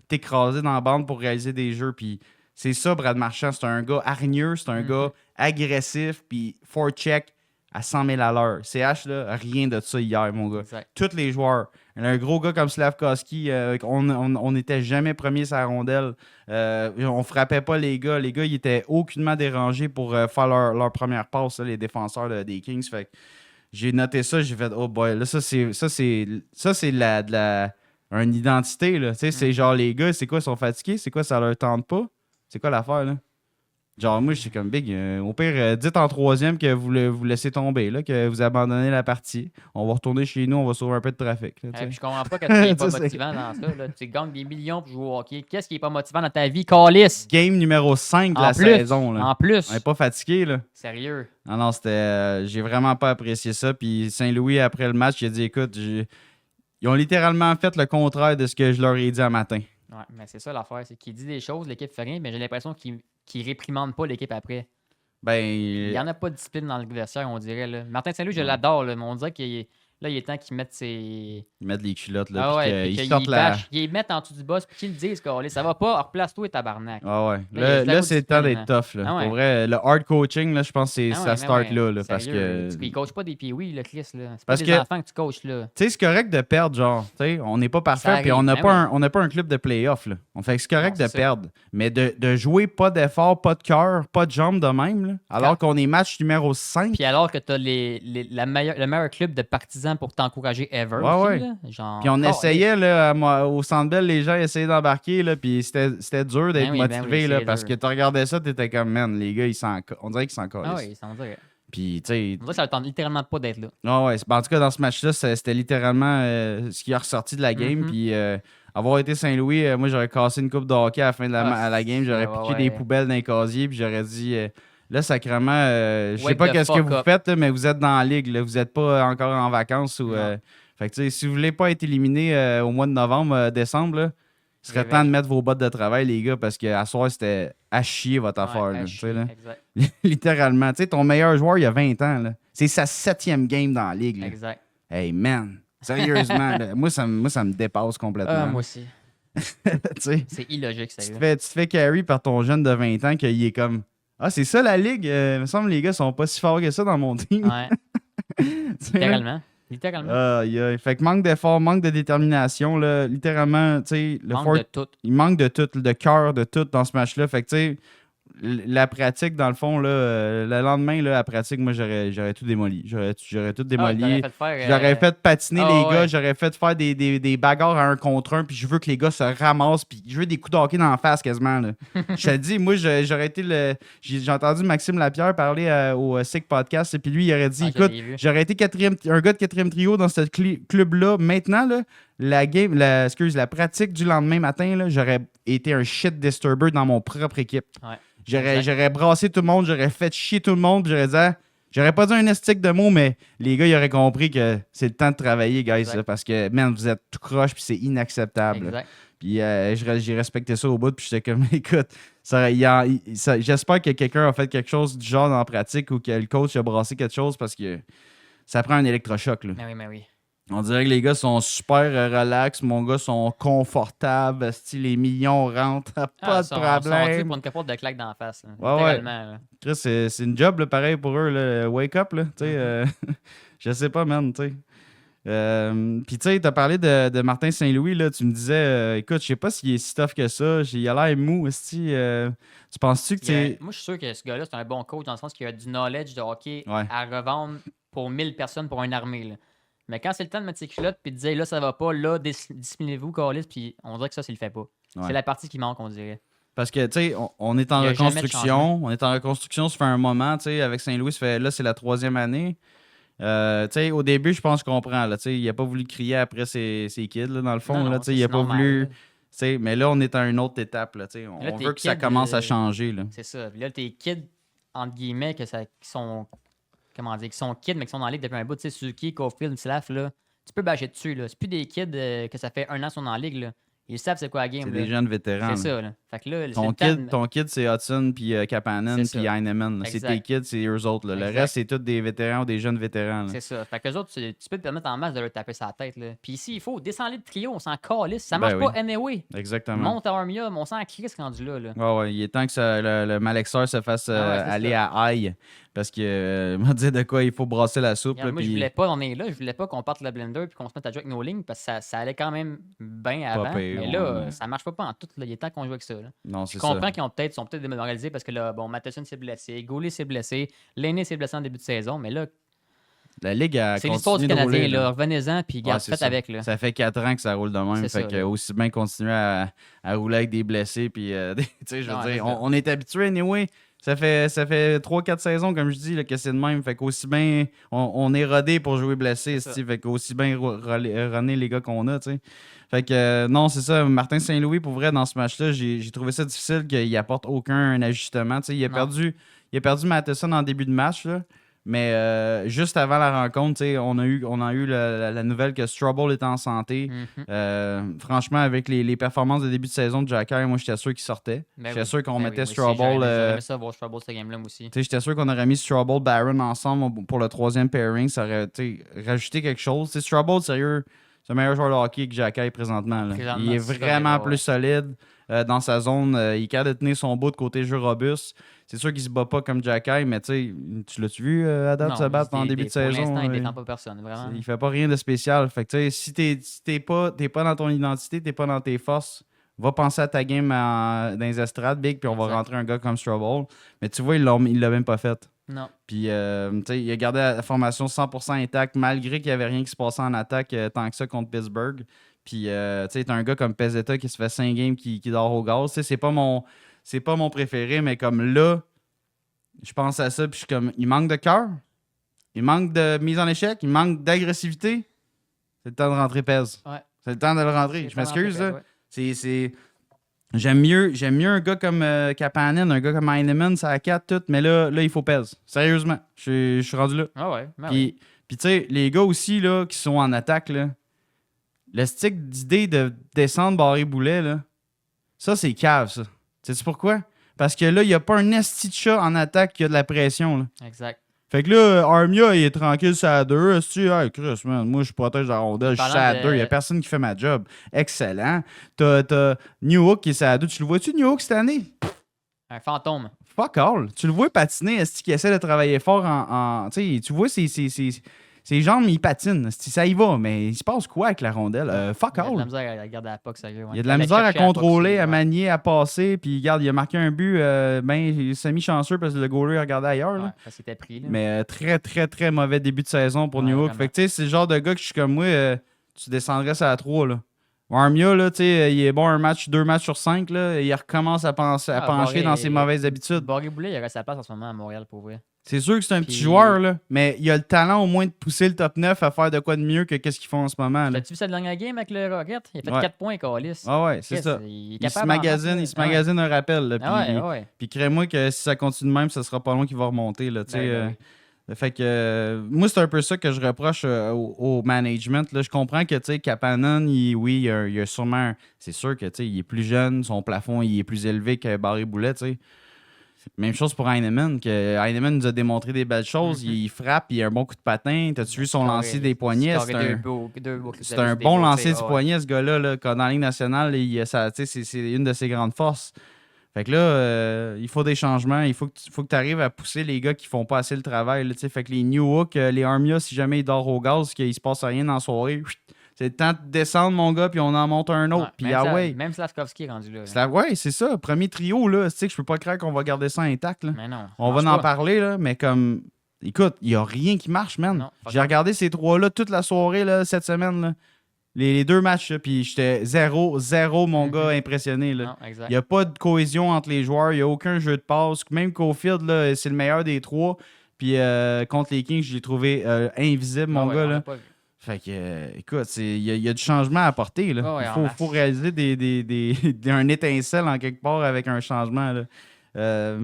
t'écraser dans la bande pour réaliser des jeux. Puis c'est ça, Brad Marchand. C'est un gars hargneux, c'est un gars agressif, puis forecheck à 100 000 à l'heure. CH, là, rien de ça hier, mon gars. Exact. Tous les joueurs. Un gros gars comme Slavkovski, on n'était jamais premier sur la rondelle. On frappait pas les gars. Les gars, ils étaient aucunement dérangés pour faire leur première passe, là, les défenseurs des Kings. Fait que j'ai noté ça, j'ai fait oh boy, là, ça c'est une identité. Là. C'est genre les gars, c'est quoi, ils sont fatigués? C'est quoi, ça leur tente pas? C'est quoi l'affaire, là? Genre, moi, je suis comme Big. Au pire, dites en troisième que vous laissez tomber, là, que vous abandonnez la partie. On va retourner chez nous, on va sauver un peu de trafic. Là, je comprends pas qu'est-ce qui est pas motivant dans ça. Là. Tu gagnes des millions pour jouer au hockey. Qu'est-ce qui est pas motivant dans ta vie, Calis? Game numéro 5 de la saison. Là. En plus. On n'est pas fatigué, là. Sérieux? Non, c'était. J'ai vraiment pas apprécié ça. Puis Saint-Louis, après le match, il a dit écoute, ils ont littéralement fait le contraire de ce que je leur ai dit un matin. Ouais, mais c'est ça l'affaire. C'est qu'il dit des choses, l'équipe fait rien, mais j'ai l'impression qu'il réprimande pas l'équipe après. Ben, il n'y en a pas de discipline dans le vestiaire, on dirait. Là. Martin Saint-Louis, je l'adore, là, mais on dirait qu'il est temps qu'il mette ses. Ils mettent les culottes, là. Puis qu'ils les mettent en dessous du boss, puis qu'ils le disent, ça va pas, replace-toi, tabarnak. Ah ouais. Là c'est le temps d'être tough, là. Pour vrai, le hard coaching, là, je pense que ça start là. Parce que. Ils coachent pas des PWI, le Chris, là. C'est pas des enfants que tu coaches, là. Tu sais, c'est correct de perdre, genre. Tu sais, on n'est pas parfait, puis on n'a pas un club de playoff, là. On fait que c'est correct de perdre. Mais de jouer pas d'effort, pas de cœur, pas de jambes de même, là, alors qu'on est match numéro 5. Puis alors que t'as le meilleur club de partisans pour t'encourager ever. Ouais. Là, genre, puis on essayait, là, au Centre Bell, les gens essayaient d'embarquer, là, puis c'était dur d'être motivé, là, parce que tu regardais ça, t'étais comme, man, les gars, on dirait qu'ils s'en collent. Ah oui, ça veut dire. Puis, tu sais. On dirait que ça ne tente littéralement pas d'être là. Ah ouais, en tout cas, dans ce match-là, c'était littéralement ce qui est ressorti de la game. Puis, avoir été Saint-Louis, moi, j'aurais cassé une coupe de hockey à la fin de la game. J'aurais piqué des poubelles dans les casiers, puis j'aurais dit. Là, sacrément, je sais pas qu'est-ce que vous faites, là, mais vous êtes dans la ligue. Là, vous n'êtes pas encore en vacances. Fait que, tu sais, si vous voulez pas être éliminé au mois de novembre, décembre, là, il serait temps de mettre vos bottes de travail, les gars, parce qu'à soir, c'était à chier votre affaire. Là, exact. Littéralement. Tu sais, ton meilleur joueur, il y a 20 ans. Là. C'est sa 7e game dans la ligue. Là. Exact. Hey, man. Sérieusement, là, moi, ça me dépasse complètement. Moi aussi. C'est illogique, ça. Tu te fais carry par ton jeune de 20 ans qu'il est comme... Ah, c'est ça la ligue? Il me semble que les gars sont pas si forts que ça dans mon team. Ouais. Littéralement. Fait que manque d'effort, manque de détermination. Là, littéralement, tu sais, manque de tout. Il manque de tout, de cœur, de tout dans ce match-là. Fait que, tu sais, la pratique, dans le fond, là, le lendemain, là, à pratique, moi, j'aurais tout démoli. J'aurais tout démoli. J'aurais fait patiner les gars, j'aurais fait faire des bagarres à 1 contre 1, puis je veux que les gars se ramassent, puis je veux des coups de hockey dans la face quasiment. Là. Je te dis, moi, j'aurais été le... J'ai entendu Maxime Lapierre parler au Sick Podcast, et puis lui, il aurait dit, écoute, j'aurais été un gars de 4e trio dans ce club-là. Maintenant, là, la pratique du lendemain matin, là, j'aurais été un shit disturber dans mon propre équipe. Ouais. J'aurais brassé tout le monde, j'aurais fait chier tout le monde, j'aurais dit, j'aurais pas dit un estique de mots, mais les gars, ils auraient compris que c'est le temps de travailler, guys, là, parce que, man, vous êtes tout croche, puis c'est inacceptable. Puis j'ai respecté ça au bout, puis j'étais comme, écoute, j'espère que quelqu'un a fait quelque chose du genre dans la pratique ou que le coach a brassé quelque chose parce que ça prend un électrochoc. Là. Mais oui. On dirait que les gars sont super relax, mon gars sont confortables, les millions rentrent, pas de problème. Ils sont pour une capote de claque dans la face. Ouais. Chris, c'est une job, là, pareil pour eux, là, wake up, là, je sais pas, man, tu sais. Puis, tu sais, t'as parlé de Martin Saint-Louis, là, tu me disais, écoute, je sais pas s'il est si tough que ça, il a l'air mou, tu penses-tu que tu Moi, je suis sûr que ce gars-là, c'est un bon coach dans le sens qu'il a du knowledge de hockey à revendre pour 1000 personnes pour une armée, là. Mais quand c'est le temps de mettre ses culottes puis de dire là, ça va pas, là, disciplinez-vous, Carlis, puis on dirait que ça, il le fait pas. Ouais. C'est la partie qui manque, on dirait. Parce que, tu sais, on est en reconstruction. On est en reconstruction, ça fait un moment, tu sais, avec Saint-Louis, là, c'est la 3e année. Tu sais, au début, je pense qu'on comprend, là, tu sais, il a pas voulu crier après ses kids, là, dans le fond, là, tu sais, il a pas voulu... Mais là, on est à une autre étape, là, tu sais. On veut que ça commence à changer, là. C'est ça. Là, tes kids, entre guillemets, qui sont kids, mais qui sont dans la ligue depuis un bout, tu sais, Suzuki, Caulfield, Slav, là, tu peux bâcher dessus, là. C'est plus des kids que ça fait 1 an qu'ils sont dans la ligue, là. Ils savent c'est quoi la game. C'est des jeunes vétérans. C'est ça, là. Fait que là, ton kid, c'est Hudson, puis Kapanen, puis Heinemann. C'est tes kids, c'est eux autres, là. Le reste, c'est tous des vétérans ou des jeunes vétérans, là. C'est ça. Fait que les autres, tu peux te permettre en masse de leur taper sa tête, là. Puis ici, il faut descendre de trio, on s'en calisse. Ça marche pas anyway. Exactement. Monte à Armia, mais on s'en crisse rendu là. Ouais, il est temps que le malexeur se fasse aller à Haï. Parce que, m'a dit de quoi il faut brasser la soupe. Regarde, là, moi, je voulais pas qu'on parte le blender puis qu'on se mette à jouer avec nos lignes parce que ça allait quand même bien avant. Pire, mais là, ça marche pas en tout. Là. Il est temps qu'on joue avec ça. Là. Non, je comprends qu'ils sont peut-être démoralisés parce que là, bon, Matheson s'est blessé, Goulet s'est blessé, Lainé s'est blessé en début de saison, mais là. La Ligue a c'est l'histoire du Canadien, là. Revenez-en puis faites avec. Là. Ça fait 4 ans que ça roule de même. Fait que aussi bien continuer à rouler avec des blessés. Puis, tu sais, je veux dire, on est habitué, anyway. Ça fait 3-4 saisons, comme je dis, là, que c'est de même. Fait qu'aussi bien, on est rodé pour jouer blessé. Fait qu'aussi bien runner les gars qu'on a, tu sais. Fait que non, c'est ça. Martin Saint-Louis, pour vrai, dans ce match-là, j'ai trouvé ça difficile qu'il apporte aucun ajustement. Tu sais, il a perdu Matheson en début de match, là. Mais juste avant la rencontre, on a eu la nouvelle que Strouble était en santé. Franchement, avec les performances de début de saison de Jacky, moi, j'étais sûr qu'il sortait. J'étais sûr qu'on mettait Strouble... J'aimais ça voir Strouble cette game-là aussi. J'étais sûr qu'on aurait mis Strouble, Barron ensemble pour le 3e pairing. Ça aurait rajouté quelque chose. Strouble, sérieux, c'est le meilleur joueur de hockey que Jacky présentement. Là. Il est vraiment plus solide dans sa zone. Il est capable de tenir son bout de côté jeu robuste. C'est sûr qu'il se bat pas comme Jacky, mais tu l'as-tu vu Adam se battre en début de saison? Pour l'instant, il défend pas personne, vraiment. Il fait pas rien de spécial. Fait que si t'es pas dans ton identité, t'es pas dans tes forces, va penser à ta game dans les estrades, Big, puis on va rentrer un gars comme Strouble. Mais tu vois, il l'a même pas fait. Non. Puis, il a gardé la formation 100% intacte, malgré qu'il n'y avait rien qui se passait en attaque tant que ça contre Pittsburgh. Puis, t'as un gars comme Pezzetta qui se fait 5 games qui dort au gaz. C'est pas mon préféré, mais comme là, je pense à ça, puis je suis comme, il manque de cœur, il manque de mise en échec, il manque d'agressivité. C'est le temps de rentrer Pez. Ouais. C'est le temps de le rentrer. Je m'excuse, là. Ouais. J'aime mieux un gars comme Kapanen, un gars comme Heinemann, ça a 4 tout, mais là, il faut Pez. Sérieusement, je suis rendu là. Ah ouais. Puis tu sais, les gars aussi là, qui sont en attaque, là, le stick d'idée de descendre barré boulet, là, ça, c'est cave, ça. Sais-tu pourquoi? Parce que là, il n'y a pas un esti de chat en attaque qui a de la pression. Là. Exact. Fait que là, Armia, il est tranquille, c'est à 2. Hey, Chris, man, moi, je protège la rondelle, je suis à 2. Il n'y a personne qui fait ma job. Excellent. T'as New Hook qui est à 2. Tu le vois-tu, New Hook, cette année? Un fantôme. Fuck all. Tu le vois patiner, est-ce qu'il essaie de travailler fort tu sais, tu vois, Ses jambes, il patine. Ça y va, mais il se passe quoi avec la rondelle? Fuck Il y a de la all. misère à garder la puck, sérieux. Ouais. Il y a de la Elle misère à chercher la puck contrôler, aussi, à ouais. manier, à passer. Puis, regarde, il a marqué un but. Il s'est mis chanceux parce que le goaler regardait ailleurs. Ouais, Là. parce qu'il était pris. Là. Mais très, très, très mauvais début de saison pour Ouais, New York. vraiment. Fait que, tu sais, c'est le genre de gars que je suis comme moi, tu descendrais ça à 3. Là. Armia, là, tu sais, il est bon 2 matchs sur 5. Là, il recommence à pencher Barré, dans ses mauvaises habitudes. Barré Boulet, il aurait sa place en ce moment à Montréal, pour vrai. C'est sûr que c'est un petit Puis- joueur, là, mais il a le talent au moins de pousser le top 9 à faire de quoi de mieux que qu'est-ce qu'ils font en ce moment. Là. As-tu vu sa dernière game avec le Rocket? Il a fait Ouais. 4 points, Calis. Ah ouais, c'est ça. Il est Il se capable d'en magasine, mettre, il se là. magasine un rappel. Là, Ah puis, ouais, ouais. puis crée-moi que si ça continue de même, ça sera pas long qu'il va remonter. Là, tu sais, Ben fait que moi, c'est un peu ça que je reproche au management. Là. Je comprends que tu sais, Kapanen, il y a sûrement. C'est sûr que tu sais, il est plus jeune, son plafond il est plus élevé que Barré Boulet. Tu sais. Même chose pour Heinemann, que Heinemann nous a démontré des belles choses. Il frappe, il a un bon coup de patin. T'as-tu vu son lancer des poignets? C'est un bon lancer du poignet, ce gars-là. Là, dans la Ligue nationale, c'est une de ses grandes forces. Fait que là, il faut des changements. Il faut que tu arrives à pousser les gars qui font pas assez le travail. Là, fait que les New Hook, les Armia, si jamais ils dorment au gaz, qu'il se passe rien dans la soirée, c'est le temps de descendre, mon gars, puis on en monte un autre. Puis Même Slavkovski est rendu là. C'est ça. Premier trio, là. Tu sais que je peux pas croire qu'on va garder ça intact. Là. Mais non. On va en parler, là, mais comme. Écoute, il n'y a rien qui marche, man. Non, J'ai regardé ces trois-là toute la soirée là, cette semaine. Là. Les 2 matchs, là, puis j'étais zéro, mon gars, impressionné. Là. Non, exact. Il n'y a pas de cohésion entre les joueurs. Il n'y a aucun jeu de passe. Même Caulfield, là, c'est le meilleur des 3. Puis contre les Kings, je l'ai trouvé invisible, mon gars. Là. Fait que, écoute, il y a du changement à apporter. Là. Oh, ouais, il faut réaliser un étincelle en quelque part avec un changement. Là.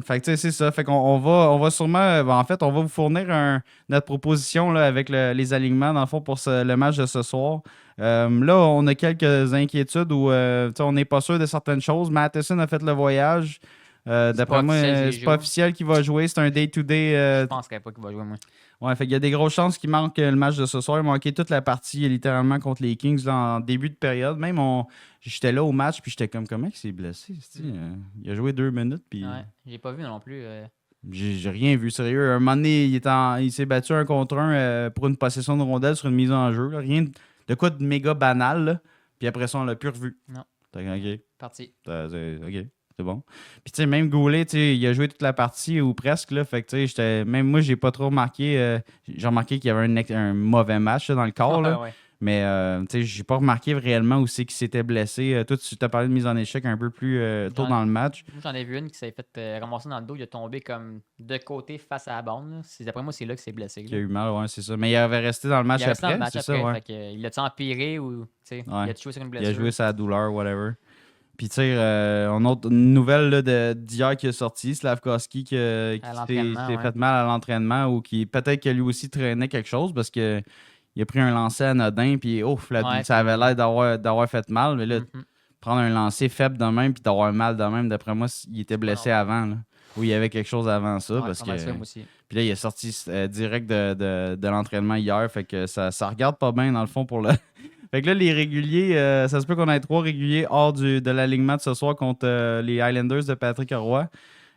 Fait que, tu sais, c'est ça. Fait qu'on on va sûrement... en fait, on va vous fournir notre proposition là, avec les alignements, dans le fond, pour le match de ce soir. Là, on a quelques inquiétudes où on n'est pas sûr de certaines choses. Matheson a fait le voyage. D'après moi, c'est pas officiel qu'il va jouer. C'est un day-to-day. Je penserais pas qu'il va jouer, moi. Ouais, fait qu'il y a des grosses chances qu'il manque le match de ce soir. Il a manqué toute la partie littéralement contre les Kings là, en début de période. Même j'étais là au match puis j'étais comme comment il s'est blessé. Il a joué 2 minutes. Puis, Ouais, j'ai pas vu non plus. J'ai rien vu, sérieux. Un moment donné, il s'est battu 1 contre 1 pour une possession de rondelle sur une mise en jeu. Là. Rien de quoi de méga banal. Là. Puis après ça, on l'a plus revu. Non. OK. Parti. OK. C'est bon. Puis, tu sais, même Goulet, il a joué toute la partie ou presque. Là, fait que, tu sais, même moi, j'ai pas trop remarqué. J'ai remarqué qu'il y avait un mauvais match là, dans le corps. Là. Ouais. Mais, tu sais, j'ai pas remarqué réellement où c'est qu'il s'était blessé. Toi, tu t'as parlé de mise en échec un peu plus tôt dans le match. Moi, j'en ai vu une qui s'est fait ramasser dans le dos. Il a tombé comme de côté face à la bande. D'après moi, c'est là qu'il s'est blessé. Qui a eu mal, ouais, c'est ça. Mais il avait resté dans le match après. C'est ça, ouais. Fait que, il l'a-tu empiré ou. Il a joué sur une blessure. Il a joué sa douleur, whatever. Puis, tu sais, on a une nouvelle là, d'hier qui est sortie, Slavkovski qui s'est fait mal à l'entraînement ou qui peut-être que lui aussi traînait quelque chose parce qu'il a pris un lancer anodin, puis ça avait l'air d'avoir fait mal. Mais là, prendre un lancer faible de même puis d'avoir mal de même, d'après moi, il était blessé avant. Là, ou il y avait quelque chose avant ça. Parce que, puis là, il est sorti direct de l'entraînement hier. Fait que ça regarde pas bien, dans le fond, pour le. Fait que là, les réguliers, ça se peut qu'on ait 3 réguliers hors de l'alignement de ce soir contre les Highlanders de Patrick Roy.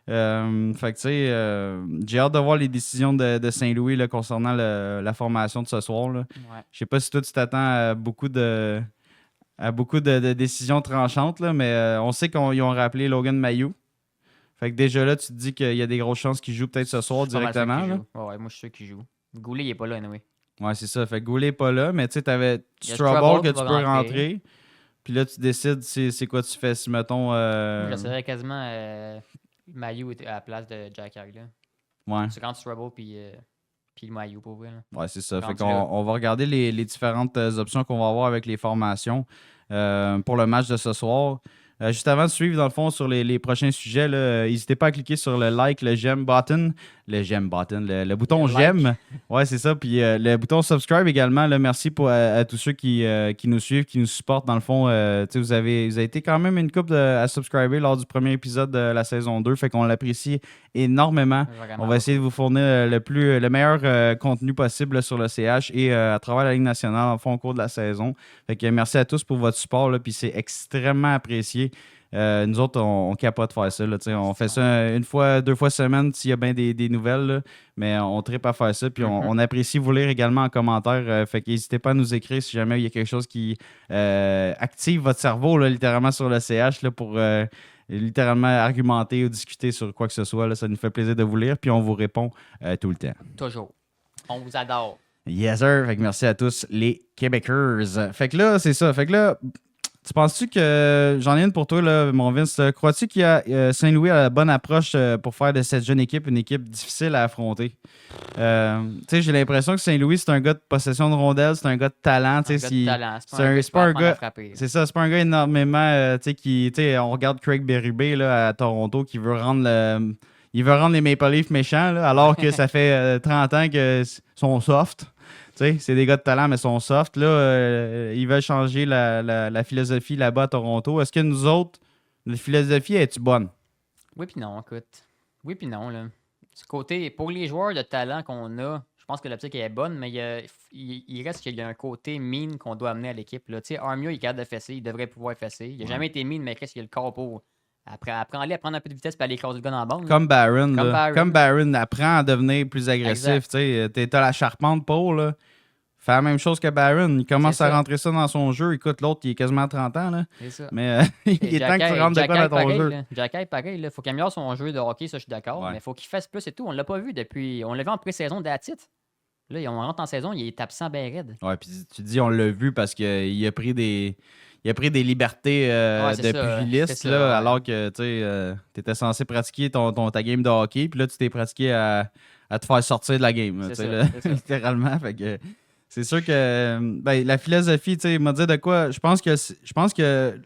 Fait que tu sais, j'ai hâte de voir les décisions de Saint-Louis là, concernant la formation de ce soir. Là. Ouais. Je sais pas si toi tu t'attends à beaucoup de décisions tranchantes, là, mais on sait qu'ils ont rappelé Logan Mailloux. Fait que déjà là, tu te dis qu'il y a des grosses chances qu'il joue peut-être ce soir directement. Là. Ouais, moi je suis sûr qu'il joue. Goulet, il est pas là, anyway. Ouais, c'est ça. Fait que Goulet n'est pas là, mais tu sais, t'avais Strubble que tu peux rentrer. Puis là, tu décides c'est quoi tu fais. Si, mettons... J'essaierais quasiment Mailloux à la place de Jack Hugg. Ouais. C'est quand Strubble puis Mailloux, pour vrai. Là. Ouais, c'est ça. Fait qu'on va regarder les différentes options qu'on va avoir avec les formations pour le match de ce soir. Juste avant de suivre, dans le fond, sur les prochains sujets, n'hésitez pas à cliquer sur le like, le j'aime button. Le bouton j'aime. Ouais, c'est ça. Puis le bouton subscribe également. Là, merci à tous ceux qui nous suivent, qui nous supportent. Dans le fond, vous avez été quand même une couple à subscriber lors du premier épisode de la saison 2. Fait qu'on l'apprécie énormément. Vraiment. On va essayer de vous fournir le meilleur contenu possible là, sur le CH et à travers la Ligue nationale, en fond, au cours de la saison. Fait que merci à tous pour votre support. Puis c'est extrêmement apprécié. Nous autres, on capote faire ça. Là, on fait ça une fois, 2 fois semaine s'il y a bien des nouvelles. Là, mais on tripe à faire ça. Puis on apprécie vous lire également en commentaire. Fait qu'hésitez pas à nous écrire si jamais il y a quelque chose qui active votre cerveau là, littéralement sur le CH là, pour littéralement argumenter ou discuter sur quoi que ce soit. Là. Ça nous fait plaisir de vous lire. Puis on vous répond tout le temps. Toujours. On vous adore. Yes, sir. Fait que merci à tous les Québécois. Fait que là, c'est ça. Fait que là, tu penses-tu que. J'en ai une pour toi, là, mon Vince. Crois-tu qu'il y a Saint-Louis a la bonne approche pour faire de cette jeune équipe une équipe difficile à affronter? Tu sais, j'ai l'impression que Saint-Louis, c'est un gars de possession de rondelles, c'est un gars de talent. C'est pas un gars. C'est ça, c'est pas un gars énormément. Tu sais, on regarde Craig Berube là, à Toronto qui veut rendre il veut rendre les Maple Leafs méchants, là, alors que ça fait 30 ans qu'ils sont soft. T'sais, c'est des gars de talent, mais ils sont soft. Là, ils veulent changer la philosophie là-bas à Toronto. Est-ce que nous autres, notre philosophie, est-tu bonne? Oui puis non, écoute. Oui puis non. Là. Du côté, pour les joueurs de talent qu'on a, je pense que l'optique est bonne, mais il reste qu'il y a un côté mine qu'on doit amener à l'équipe. Armia, il est capable de fesser, il devrait pouvoir fesser. Il n'a jamais été mine, mais qu'est-ce qu'il a le corps pour... Apprends-les à prendre un peu de vitesse et aller écraser le gars dans la bande. Comme Barron, apprend à devenir plus agressif. T'as la charpente pour, là. Fait la même chose que Barron. Il commence à rentrer ça dans son jeu. Écoute, l'autre, il est quasiment à 30 ans. Là. C'est ça. Mais il est temps que tu rentres de quoi dans ton jeu. Jacky, pareil. Il faut qu'il améliore son jeu de hockey, ça, je suis d'accord. Ouais. Mais il faut qu'il fasse plus et tout. On l'a pas vu depuis... On l'a vu en pré-saison d'Atit. Là, on rentre en saison, il est absent bien raide. Ouais, puis tu dis on l'a vu parce qu'il a pris des... Il a pris des libertés de pugiliste, là, ouais. Alors que tu étais censé pratiquer ta game de hockey, puis là, tu t'es pratiqué à te faire sortir de la game. C'est ça. Littéralement. Fait que, c'est sûr que la philosophie, il m'a dit de quoi. Je pense que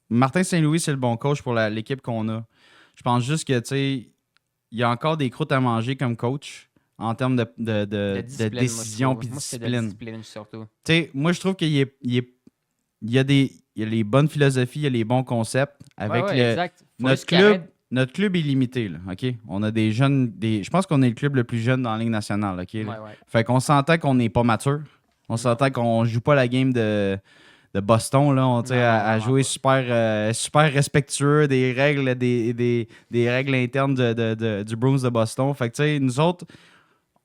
Martin Saint-Louis, c'est le bon coach pour l'équipe qu'on a. Je pense juste que il y a encore des croûtes à manger comme coach en termes de décision et discipline. Moi, je trouve qu'il est il y a les bonnes philosophies, il y a les bons concepts. Avec notre club est limité. Là, OK? On a des jeunes. Je pense qu'on est le club le plus jeune dans la Ligue nationale. OK? Fait qu'on s'entend qu'on n'est pas mature. On s'entend qu'on ne joue pas la game de Boston. Là, à jouer super respectueux des règles, des règles internes du Bruins de Boston. Fait que nous autres.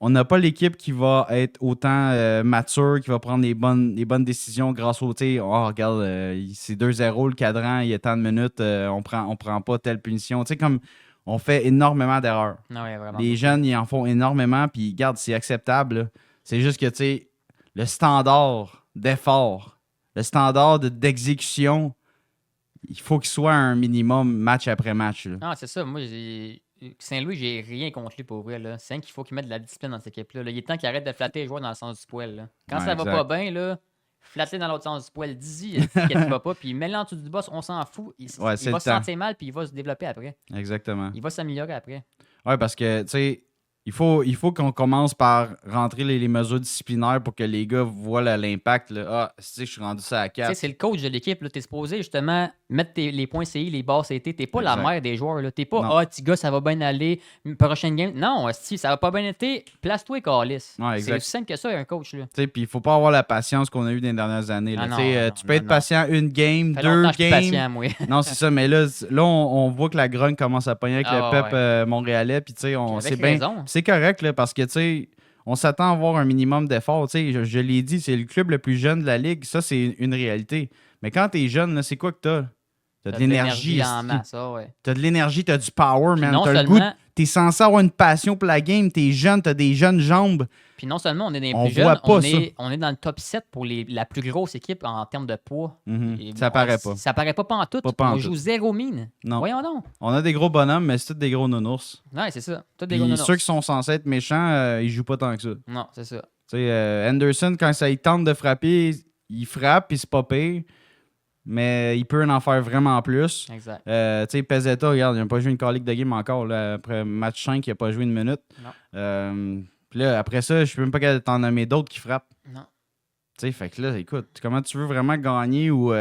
On n'a pas l'équipe qui va être autant mature, qui va prendre les bonnes décisions grâce au... regarde, c'est 2-0 le cadran, il y a tant de minutes, on prend pas telle punition. Comme on fait énormément d'erreurs. Les jeunes, ils en font énormément, puis regarde, c'est acceptable. Là. C'est juste que, le standard d'effort, le standard d'exécution, il faut qu'il soit un minimum match après match. Là. Non, c'est ça. Moi, Saint-Louis, j'ai rien contre lui pour vrai. C'est qu'il faut qu'il mette de la discipline dans cette équipe-là. Il est temps qu'il arrête de flatter les joueurs dans le sens du poil. Là. Quand ça va pas bien, là, flatter dans l'autre sens du poil, dis-y qu'elle ne va pas. Puis mets-le en dessous du boss, on s'en fout. Il va se sentir mal, puis il va se développer après. Exactement. Il va s'améliorer après. Ouais, parce que, il faut qu'on commence par rentrer les mesures disciplinaires pour que les gars voient l'impact. Là. Je suis rendu ça à 4. C'est le coach de l'équipe. Tu es supposé justement mettre les points CI, les barres CT. Tu n'es pas la mère des joueurs. Tu n'es pas petit gars, ça va bien aller. Prochaine game. Non, si ça va pas bien été, place-toi et calisse. C'est aussi simple que ça, un coach. Puis il faut pas avoir la patience qu'on a eue dans les dernières années. Là. Tu peux être patient une game, deux games. Patient, moi. Non, c'est ça. Mais là on voit que la grogne commence à pogner avec le pep montréalais. Puis c'est bien. C'est correct là, parce que on s'attend à avoir un minimum d'effort. Je l'ai dit, c'est le club le plus jeune de la Ligue. Ça, c'est une réalité. Mais quand t'es jeune, là, c'est quoi que t'as? T'as de l'énergie. T'as de l'énergie, t'as du power, man. T'as le goût. T'es censé avoir une passion pour la game. T'es jeune, t'as des jeunes jambes. Puis non seulement on est des plus jeunes, on est dans le top 7 pour la plus grosse équipe en termes de poids. Ça paraît pas. Ça paraît pas en tout. On joue zéro mine. Non. Voyons donc. On a des gros bonhommes, mais c'est tous des gros nounours. Ouais, c'est ça. Tous des gros nounours. Ceux qui sont censés être méchants, ils jouent pas tant que ça. Non, c'est ça. Anderson, quand ça il tente de frapper, il frappe, puis c'est pas pire. Mais il peut en faire vraiment plus. Exact. Pezzetta, regarde, il n'a pas joué une calique de game encore. Là. Après match 5, il n'a pas joué une minute. Non. Puis là, après ça, je ne peux même pas t'en nommer d'autres qui frappent. Non. Fait que là, écoute, comment tu veux vraiment gagner ou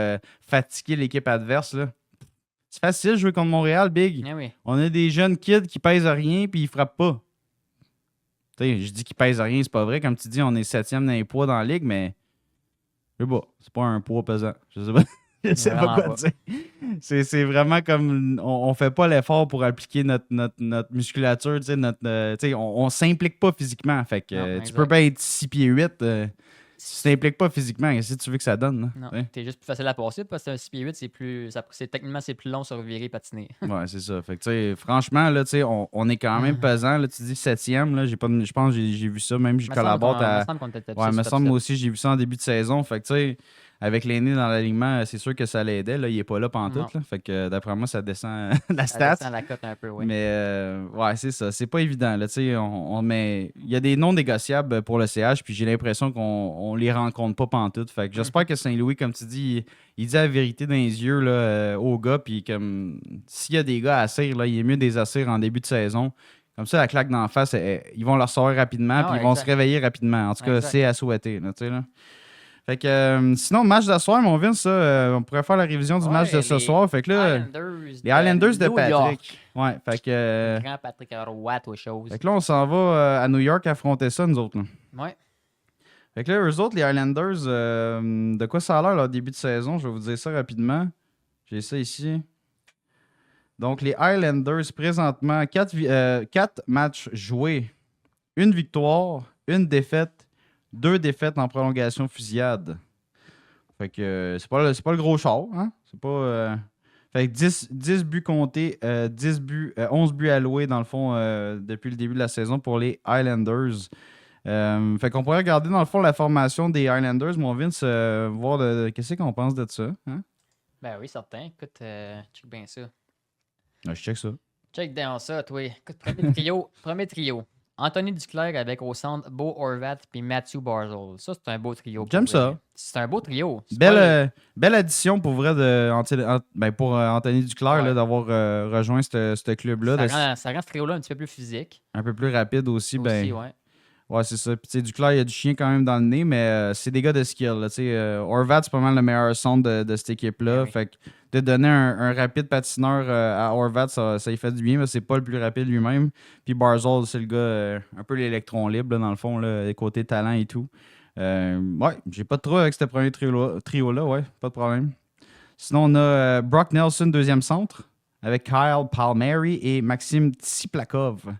fatiguer l'équipe adverse, là? C'est facile de jouer contre Montréal, Big. Oui. On a des jeunes kids qui pèsent rien puis ils frappent pas. Je dis qu'ils pèsent rien, c'est pas vrai. Comme tu dis, on est 7e dans les poids dans la ligue, mais je sais pas, c'est pas un poids pesant. Je sais pas. Je sais pas quoi dire. C'est vraiment comme on fait pas l'effort pour appliquer notre musculature, on s'implique pas physiquement. Fait que Non, tu peux bien être 6 pieds 8. Si tu t'impliques pas physiquement, qu'est-ce que tu veux que ça donne? Là? Non, Ouais. t'es juste plus facile à passer parce que un 6 pieds 8, techniquement, c'est plus long sur virer et patiner. Ouais, c'est ça. Fait que, tu sais, franchement, là, tu sais, on est quand même pesant. Là, tu dis 7e, là, je pense que j'ai vu ça, même, je collabore à. Ouais, me semble, moi aussi, j'ai vu ça en début de saison. Fait que, tu sais, avec l'aîné dans l'alignement, c'est sûr que ça l'aidait. Là, il est pas là pantoute. Là. Fait que, d'après moi, ça descend la stat. Ça descend la cote un peu, oui. Mais, ouais, c'est ça. C'est pas évident. Là, tu sais, il y a des non négociables pour le CH, puis j'ai l'impression qu'on les rencontre pas pantoute. Fait que j'espère que Saint-Louis, comme tu dis, il dit la vérité dans les yeux là, aux gars, puis comme s'il y a des gars à assir, là, il est mieux des assir en début de saison. Comme ça, la claque d'en face, ils vont leur sortir rapidement, puis ils vont se réveiller rapidement. En tout cas, c'est à souhaiter. Là, tu sais, là. Fait que sinon, match de soir, mon Vince, ça, on pourrait faire la révision du match de ce soir. Fait que là, les Islanders de Patrick. Ouais, fait que. Grand Patrick Roy, aux choses. Fait que là, on s'en va à New York affronter ça, nous autres. Là. Ouais. Fait que là, eux autres, les Islanders, de quoi ça a l'air leur début de saison? Je vais vous dire ça rapidement. J'ai ça ici. Donc, les Islanders, présentement, 4 matchs joués. 1 victoire, 1 défaite, 2 défaites en prolongation fusillade. Fait que c'est pas le gros char, hein? C'est pas. Fait que 10 buts comptés, 11 buts alloués dans le fond depuis le début de la saison pour les Islanders. Fait qu'on pourrait regarder dans le fond la formation des Islanders, mon Vince, voir qu'est-ce qu'on pense de ça. Hein? Ben oui, certain. Écoute, check bien ça. Je check ça. Check dans ça, toi. Écoute, premier trio. Anthony Duclair avec au centre Bo Horvat puis Matthew Barzal. Ça, c'est un beau trio. J'aime ça. C'est un beau trio. Belle addition pour vrai pour Anthony Duclair là, d'avoir rejoint ce club-là. Ça rend ce trio-là un petit peu plus physique. Un peu plus rapide aussi. Ouais. Ouais, c'est ça. Puis, tu sais, Duclair, il y a du chien quand même dans le nez, mais c'est des gars de skill. Horvat, c'est pas mal le meilleur centre de cette équipe-là. Oui. Fait que de donner un rapide patineur à Horvat, ça y fait du bien, mais c'est pas le plus rapide lui-même. Puis Barzal, c'est le gars un peu l'électron libre, là, dans le fond, là, côté talent et tout. Ouais, j'ai pas de trop avec ce premier trio-là, ouais, pas de problème. Sinon, on a Brock Nelson, deuxième centre, avec Kyle Palmieri et Maxime Tsiplakov.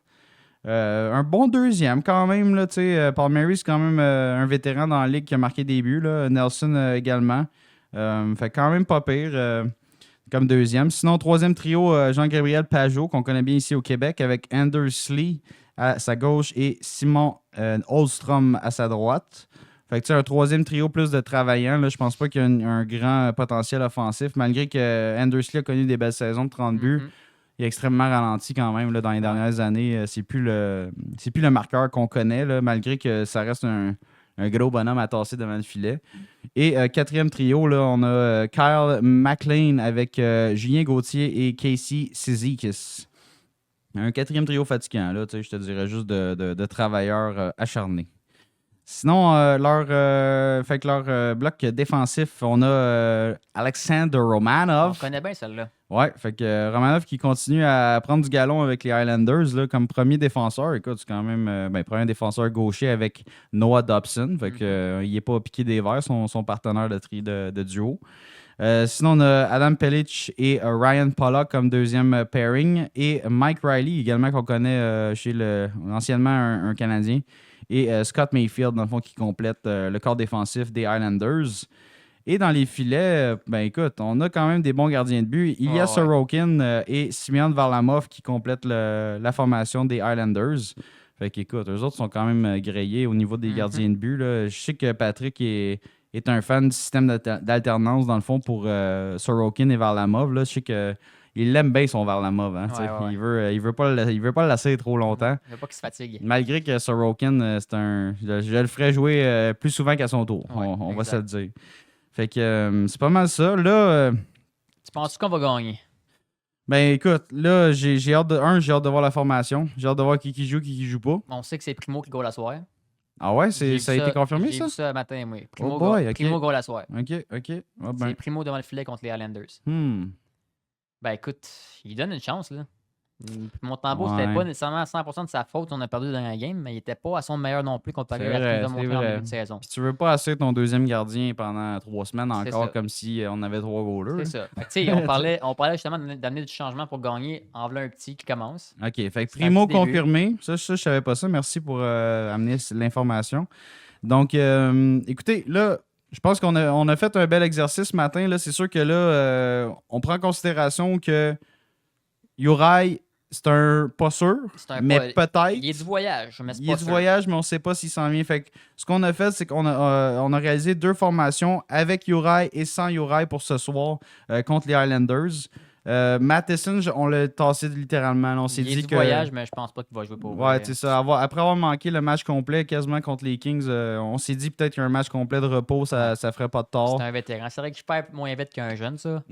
Un bon deuxième quand même. Là, Palmieri, c'est quand même un vétéran dans la ligue qui a marqué des buts. Là. Nelson également. Fait quand même pas pire comme deuxième. Sinon, troisième trio, Jean-Gabriel Pajot, qu'on connaît bien ici au Québec, avec Anders Lee à sa gauche et Simon Holstrom à sa droite. Fait que un troisième trio plus de travaillants. Là, je pense pas qu'il y a un grand potentiel offensif, malgré que Anders Lee a connu des belles saisons de 30 buts. Il est extrêmement ralenti quand même là, dans les dernières années. C'est plus le marqueur qu'on connaît, là, malgré que ça reste un gros bonhomme à tasser devant le filet. Et quatrième trio, là, on a Kyle McLean avec Julien Gauthier et Casey Cizikas. Un quatrième trio fatigant, là, je te dirais juste de travailleurs acharnés. Sinon, leur bloc défensif, on a Alexander Romanov. On connaît bien celle-là. Ouais, fait que Romanov qui continue à prendre du galon avec les Highlanders là, comme premier défenseur. Écoute, c'est quand même premier défenseur gaucher avec Noah Dobson. Fait que il n'est pas piqué des verres, son partenaire de duo. Sinon, on a Adam Pellich et Ryan Pollock comme deuxième pairing. Et Mike Riley, également qu'on connaît chez anciennement un Canadien. Et Scott Mayfield, dans le fond, qui complète le corps défensif des Islanders. Et dans les filets, écoute, on a quand même des bons gardiens de but. Ilya Sorokin et Simeon Varlamov qui complètent la formation des Islanders. Fait qu'écoute, eux autres sont quand même grillés au niveau des gardiens de but. Là. Je sais que Patrick est un fan du système d'alternance, dans le fond, pour Sorokin et Varlamov. Là. Je sais que il aime bien son Varlamov. Hein, ouais. Il veut pas le laisser trop longtemps. Il veut pas qu'il se fatigue. Malgré que Sorokin, je le ferais jouer plus souvent qu'à son tour. Ouais, on va se le dire. Fait que c'est pas mal ça. Là, tu penses qu'on va gagner? Ben écoute, là, j'ai hâte de voir la formation. J'ai hâte de voir qui joue, qui joue pas. On sait que c'est Primo qui goal à soir. Ah ouais, ça a été confirmé, ça? J'ai vu ça matin, oui. Primo, Primo goal à soir. OK. Ah, ben. C'est Primo devant le filet contre les Islanders. Ben écoute, il donne une chance, là. Montembeau, Ouais. c'était pas nécessairement à 100% de sa faute. On a perdu dans la game, mais il était pas à son meilleur non plus comparé C'est à ce qu'il vrai, nous a c'est montré en vrai. début de saison. Puis tu veux pas assurer ton deuxième gardien pendant 3 semaines C'est encore ça. comme si on avait 3 goalers. C'est ça. Fait que, tu sais, on parlait justement d'amener du changement pour gagner. En voilà un petit qui commence. OK. Fait que C'est un Primo petit début. confirmé. Ça, je savais pas ça. Merci pour amener l'information. Donc, écoutez, là, je pense qu'on a fait un bel exercice ce matin. Là, c'est sûr que là, on prend en considération que Uri, c'est un pas sûr, C'est un mais pas- peut-être. Il y a du voyage, mais c'est Il y a pas du sûr. voyage, mais on ne sait pas s'il s'en vient. Fait que ce qu'on a fait, c'est qu'on on a réalisé 2 formations avec Uri et sans Uri pour ce soir contre les Islanders. Matheson, on l'a tassé littéralement. On s'est Il y a dit du que. voyage, mais je pense pas qu'il va jouer pour Ouais, vrai. c'est ça. Après avoir manqué le match complet quasiment contre les Kings, on s'est dit peut-être qu'un match complet de repos, ça ferait pas de tort. C'est un vétéran. C'est vrai que je perds moins vite qu'un jeune, ça.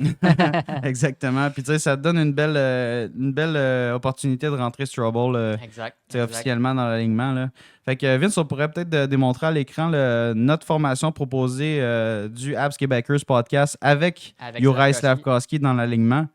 Exactement. Puis tu sais, ça te donne une belle opportunité de rentrer Strubble Exact. tu sais, officiellement dans l'alignement. Là. Fait que Vince, on pourrait peut-être démontrer à l'écran notre formation proposée du Habs Québecers podcast avec Juraj Slafkovský dans l'alignement.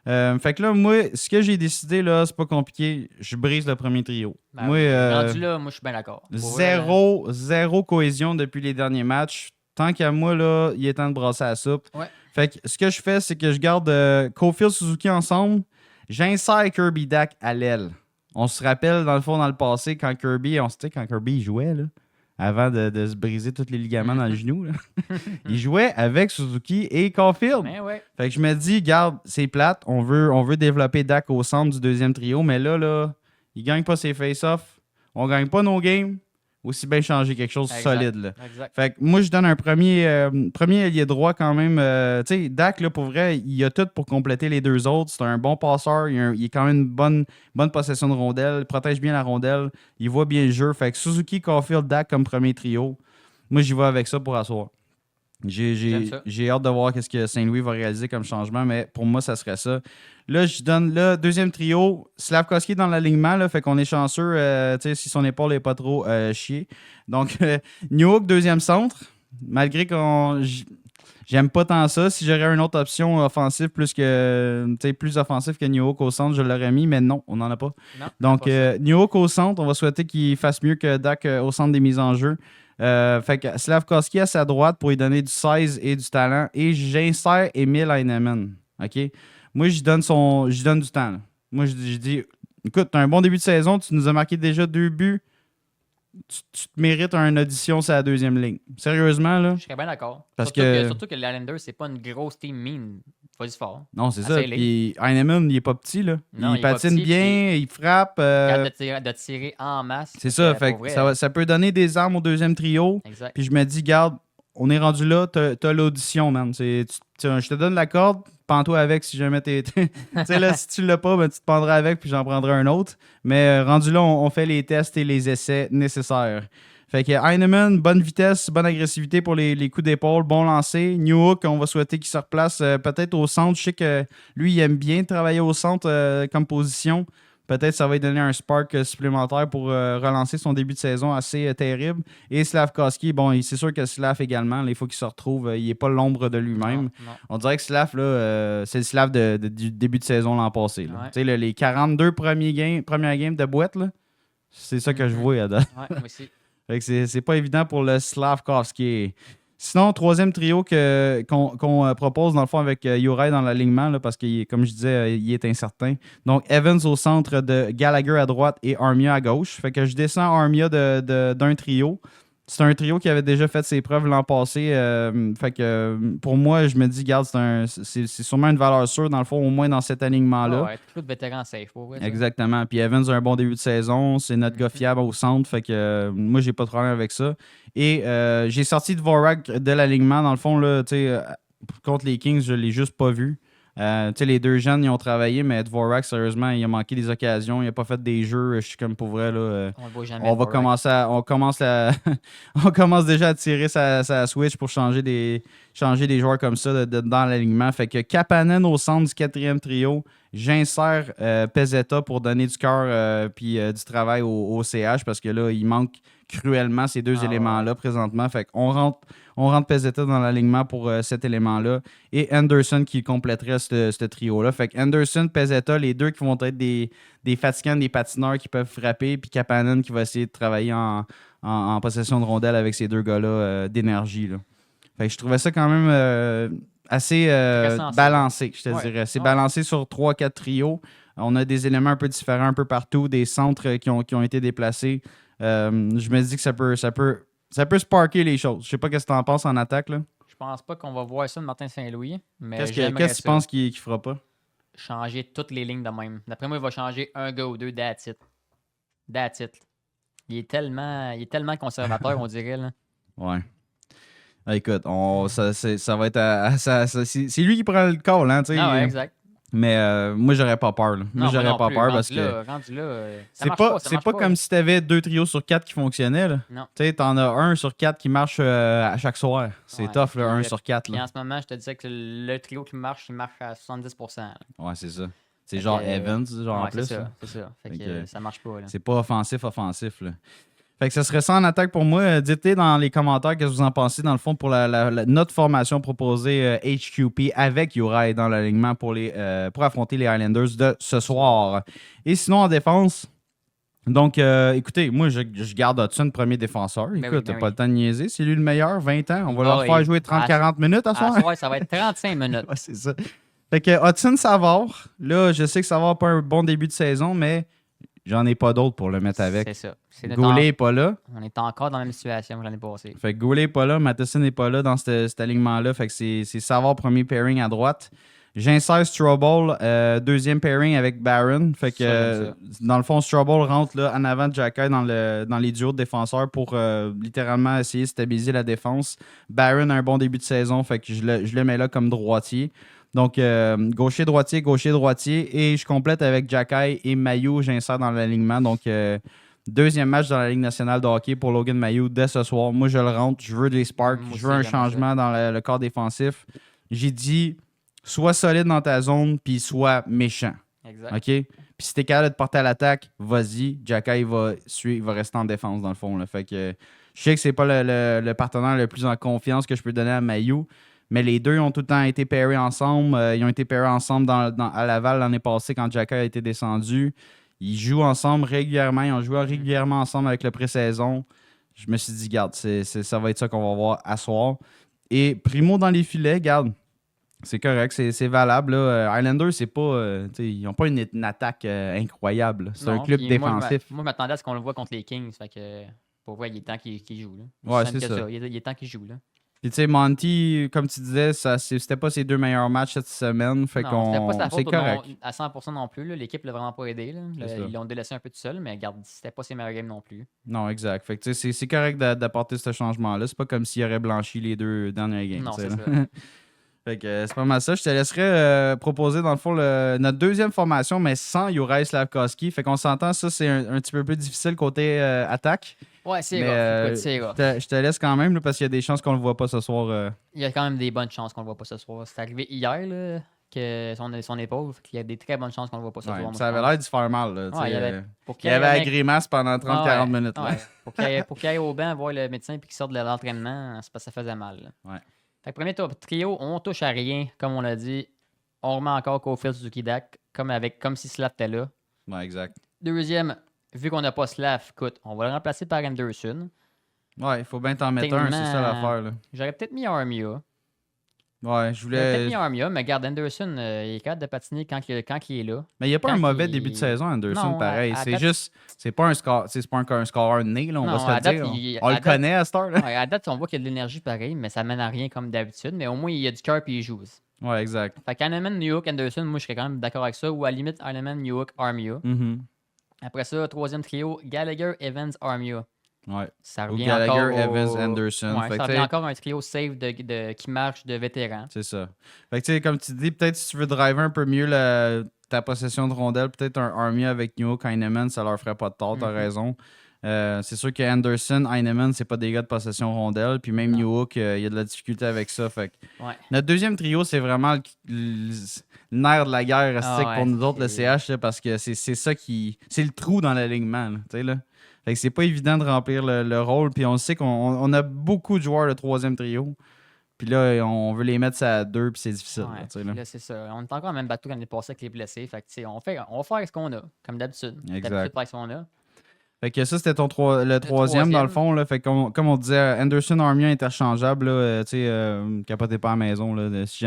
Fait que là, moi, ce que j'ai décidé, là, c'est pas compliqué. Je brise le premier trio. Ben, Moi, rendu là, moi, je suis bien d'accord. Pour vrai, zéro cohésion depuis les derniers matchs. Tant qu'à moi, là, il est temps de brasser la soupe. Ouais. Fait que ce que je fais, c'est que je garde Caulfield Suzuki ensemble. J'insère Kirby Dach à l'aile. On se rappelle, dans le fond, dans le passé, quand Kirby il jouait, là, avant de se briser tous les ligaments dans le genou, là, il jouait avec Suzuki et Caulfield. Ben ouais. Fait que je me dis, garde, c'est plate. On veut développer Dach au centre du deuxième trio, mais là, il gagne pas ses face-offs. On gagne pas nos games. Aussi bien changer quelque chose de Exact. solide. Là. Exact. Fait que moi, je donne un premier ailier droit quand même. Tu sais, Dach, là, pour vrai, il a tout pour compléter les 2 autres. C'est un bon passeur. Il est quand même une bonne possession de rondelle. Il protège bien la rondelle. Il voit bien le jeu. Fait que Suzuki, Caulfield, Dach comme premier trio. Moi, j'y vais avec ça pour asseoir. J'aime ça. J'ai hâte de voir ce que Saint-Louis va réaliser comme changement, mais pour moi, ça serait ça. Là, je donne le deuxième trio. Slafkovský dans l'alignement, là, fait qu'on est chanceux si son épaule n'est pas trop chier. Donc, Newhook, deuxième centre. Malgré qu'on. J'aime pas tant ça. Si j'aurais une autre option offensive plus offensive que Newhook au centre, je l'aurais mis, mais non, on n'en a pas. Non, Donc, pas ça. Newhook au centre, on va souhaiter qu'il fasse mieux que Dach au centre des mises en jeu. Fait que Slafkovský à sa droite pour lui donner du 16 et du talent. Et j'insère Emil Heinemann. OK? Moi, je donne du temps. Là. Moi, je dis, écoute, tu as un bon début de saison, tu nous as marqué déjà 2 buts. Tu te mérites une audition sur la deuxième ligne. Sérieusement, là. Je serais bien d'accord. Parce surtout que les Islanders, c'est pas une grosse team mine. Vas-y fort. Non, c'est ça. Assez Puis Heinemann, il est pas petit, là. Non, il est pas patine petit, bien, il frappe. Capable de tirer en masse. C'est ça. Pour Fait que vrai, ça peut donner des armes au deuxième trio. Exact. Puis je me dis, garde, on est rendu là, t'as l'audition, man. Je te donne la corde, pends-toi avec si jamais t'es. Tu sais, là, si tu l'as pas, ben, tu te pendras avec, puis j'en prendrai un autre. Mais rendu là, on fait les tests et les essais nécessaires. Fait que Heinemann, bonne vitesse, bonne agressivité pour les coups d'épaule, bon lancer. Newhook, on va souhaiter qu'il se replace peut-être au centre. Je sais que lui, il aime bien travailler au centre comme position. Peut-être ça va lui donner un spark supplémentaire pour relancer son début de saison assez terrible. Et Slafkovský, bon, c'est sûr que Slav également, là, il faut qu'il se retrouve. Il n'est pas l'ombre de lui-même. Non. On dirait que Slav, là, c'est le Slav du début de saison l'an passé. Là. Ouais. Tu sais, les 42 premières games de boîte, là, c'est ça que je vois à date. Ouais, moi aussi. Fait que c'est pas évident pour le Slafkovský. Sinon, troisième trio qu'on propose dans le fond avec Juraj dans l'alignement, là, parce que, comme je disais, il est incertain. Donc, Evans au centre, de Gallagher à droite et Armia à gauche. Fait que je descends Armia d'un trio. C'est un trio qui avait déjà fait ses preuves l'an passé. Fait que pour moi, je me dis, regarde, c'est sûrement une valeur sûre, dans le fond, au moins dans cet alignement-là. Ouais, tout de vétéran safe. Pour vrai, ça. Exactement. Puis Evans a un bon début de saison. C'est notre gars fiable au centre. Fait que moi, j'ai pas de problème avec ça. Et j'ai sorti Dvorak de l'alignement. Dans le fond, là, contre les Kings, je l'ai juste pas vu. Les 2 jeunes, ils ont travaillé, mais Dvorak, sérieusement, il a manqué des occasions. Il n'a pas fait des jeux. Je suis comme pour vrai. Là, On le voit jamais. on va commencer on commence déjà à tirer sa switch pour changer des joueurs comme ça dans l'alignement. Fait que Kapanen au centre du 4e trio. J'insère Pezzetta pour donner du cœur puis du travail au CH parce que là, il manque cruellement ces deux éléments-là présentement. Fait qu'on rentre Pezzetta dans l'alignement pour cet élément-là. Et Anderson qui compléterait ce trio-là. Fait que Anderson, Pezzetta, les deux qui vont être des fatigants, des patineurs qui peuvent frapper, puis Kapanen qui va essayer de travailler en possession de rondelle avec ces deux gars-là d'énergie. Là. Fait que je trouvais ça quand même assez balancé, je te dirais. C'est balancé sur 3-4 trios. On a des éléments un peu différents un peu partout, des centres qui ont été déplacés. Je me dis que ça peut sparker les choses. Je sais pas ce que tu en penses en attaque. Là. Je pense pas qu'on va voir ça de Martin Saint-Louis. Mais Qu'est-ce que tu penses qu'il fera pas? Changer toutes les lignes de même. D'après moi, il va changer un gars ou deux, that's it. That's it. Il est tellement conservateur, on dirait. Là. Ouais. Écoute, ça va être c'est lui qui prend le call, hein, tu sais. Ah ouais, exact. Mais moi, j'aurais pas peur. Là. Moi, j'aurais pas peur parce que. Rendu là, c'est pas comme si t'avais 2 trios sur 4 qui fonctionnaient. Là. Non. Tu sais, t'en as 1 sur 4 qui marche à chaque soir. C'est tough, là, 1 sur 4. Et en ce moment, je te disais que le trio qui marche, il marche à 70%. Là. Ouais, c'est ça. C'est genre Evans, genre en plus. C'est ça. Fait que ça marche pas. Là. C'est pas offensif. Là. Fait que ça serait ça en attaque pour moi. Dites-les dans les commentaires qu'est-ce que vous en pensez, dans le fond, pour notre formation proposée HQP avec Uri dans l'alignement pour affronter les Islanders de ce soir. Et sinon, en défense, donc, écoutez, moi, je garde Hudson premier défenseur. Écoute, t'as pas le temps de niaiser. C'est lui le meilleur, 20 ans. On va leur faire jouer 30-40 minutes à soir. Ouais, ça va être 35 minutes. Ouais, c'est ça. Fait que Hudson Savard, là, je sais que Savard n'a pas un bon début de saison, mais j'en ai pas d'autres pour le mettre avec. C'est ça. Goulet n'est pas là. On est encore dans la même situation que l'année passée. Fait que Goulet n'est pas là, Matheson n'est pas là dans cet alignement-là. Fait que c'est Savard premier pairing à droite. J'insère Strobel, deuxième pairing avec Barron. Fait que dans le fond, Strobel rentre là, en avant de Jacky dans les duos de défenseurs pour littéralement essayer de stabiliser la défense. Barron a un bon début de saison, fait que je le mets là comme droitier. Donc, gaucher-droitier, et je complète avec Jacky et Mailloux, j'insère dans l'alignement. Donc, deuxième match dans la Ligue nationale de hockey pour Logan Mailloux dès ce soir. Moi, je le rentre, je veux des sparks, je veux un changement dans le corps défensif. J'ai dit, sois solide dans ta zone, puis sois méchant. Exact. OK? Puis si t'es capable de te porter à l'attaque, vas-y. Jacky va rester en défense, dans le fond. Là. Fait que je sais que c'est pas le partenaire le plus en confiance que je peux donner à Mailloux. Mais les deux ont tout le temps été pairés ensemble. Ils ont été pairés ensemble à Laval l'année passée quand Jacky a été descendu. Ils jouent ensemble régulièrement. Ils ont joué régulièrement ensemble avec le pré-saison. Je me suis dit, garde, ça va être ça qu'on va voir à soir. Et Primo dans les filets, garde, c'est correct, c'est valable. Là. Islanders, c'est pas, ils n'ont pas une attaque incroyable. C'est un club défensif. Moi, je m'attendais à ce qu'on le voit contre les Kings. Fait que, pour voir, il est temps qu'il joue. Là. Ouais, c'est ça. Il est temps qu'il joue. Là. Puis tu sais, Monty, comme tu disais, c'était pas ses 2 meilleurs matchs cette semaine. Fait c'est correct. À 100% non plus. Là. L'équipe l'a vraiment pas aidé. Là. Ils l'ont délaissé un peu tout seul, mais regarde, c'était pas ses meilleurs games non plus. Non, exact. Fait que c'est correct d'apporter ce changement-là. C'est pas comme s'il aurait blanchi les 2 dernières games. Non, c'est ça. Fait que c'est pas mal ça. Je te laisserai proposer, dans le fond, notre deuxième formation, mais sans Juraj Slafkovský. Fait qu'on s'entend, ça, c'est un petit peu plus difficile côté attaque. Ouais, c'est rough. Je te laisse quand même, là, parce qu'il y a des chances qu'on le voit pas ce soir. Il y a quand même des bonnes chances qu'on le voit pas ce soir. C'est arrivé hier, là, que son épaule. Il y a des très bonnes chances qu'on le voit pas ce soir. Ça avait l'air d'y faire mal. Là, il y avait la grimace pendant 30-40 minutes. Là. Pour qu'il aille au banc voir le médecin et qu'il sorte de l'entraînement, c'est parce que ça faisait mal. Là. Ouais. Fait que premier trio, on touche à rien, comme on l'a dit. On remet encore Caulfield Suzuki-Dak, comme si Slav était là. Ouais, exact. Deuxième, vu qu'on n'a pas Slav, écoute, on va le remplacer par Anderson. Ouais, il faut bien t'en mettre un, c'est ça l'affaire. Là. J'aurais peut-être mis Armia. Ouais, j'aurais peut-être mis Armia, mais regarde, Anderson, il est capable de patiner quand il est là. Mais il n'y a pas un mauvais début de saison, Anderson, non, pareil. C'est juste, c'est pas un score, un scoreur né, là, on va se le dire. On le connaît à cette heure. Ouais, à date, on voit qu'il y a de l'énergie pareil, mais ça mène à rien comme d'habitude. Mais au moins, il y a du cœur et il joue. Ouais, exact. Fait qu'Heinemann, Newhook, Anderson, moi, je serais quand même d'accord avec ça. Ou à la limite, Heinemann, Newhook, Armia. Mm-hmm. Après ça, troisième trio, Gallagher, Evans, Armia. Ouais. Ça revient Gallagher, encore Evans, Anderson. Ouais, ça revient encore un trio safe qui marche de vétérans. C'est ça. Fait que tu sais, comme tu dis, peut-être si tu veux driver un peu mieux ta possession de rondelle, peut-être un Armia avec Newhook, Heinemann, ça leur ferait pas de tort, t'as raison. C'est sûr que Anderson, Heinemann, c'est pas des gars de possession rondelle. Puis même Newhook, il y a de la difficulté avec ça. Fait que notre deuxième trio, c'est vraiment le nerf de la guerre pour nous autres, le CH, là, parce que c'est ça qui. C'est le trou dans l'alignement. Tu sais, là. Fait que c'est pas évident de remplir le rôle. Puis on sait qu'on a beaucoup de joueurs de troisième trio. Puis là, on veut les mettre à 2, puis c'est difficile. Ouais, là, c'est ça. On est encore en même bateau qu'on est passé avec les blessés. Fait que, on va faire ce qu'on a, comme d'habitude. Exact. D'habitude, faire ce qu'on a. Fait que ça, c'était le troisième, dans le fond. Là. Fait que comme on disait, Anderson Armia interchangeable. Capotez pas à la maison. Là, si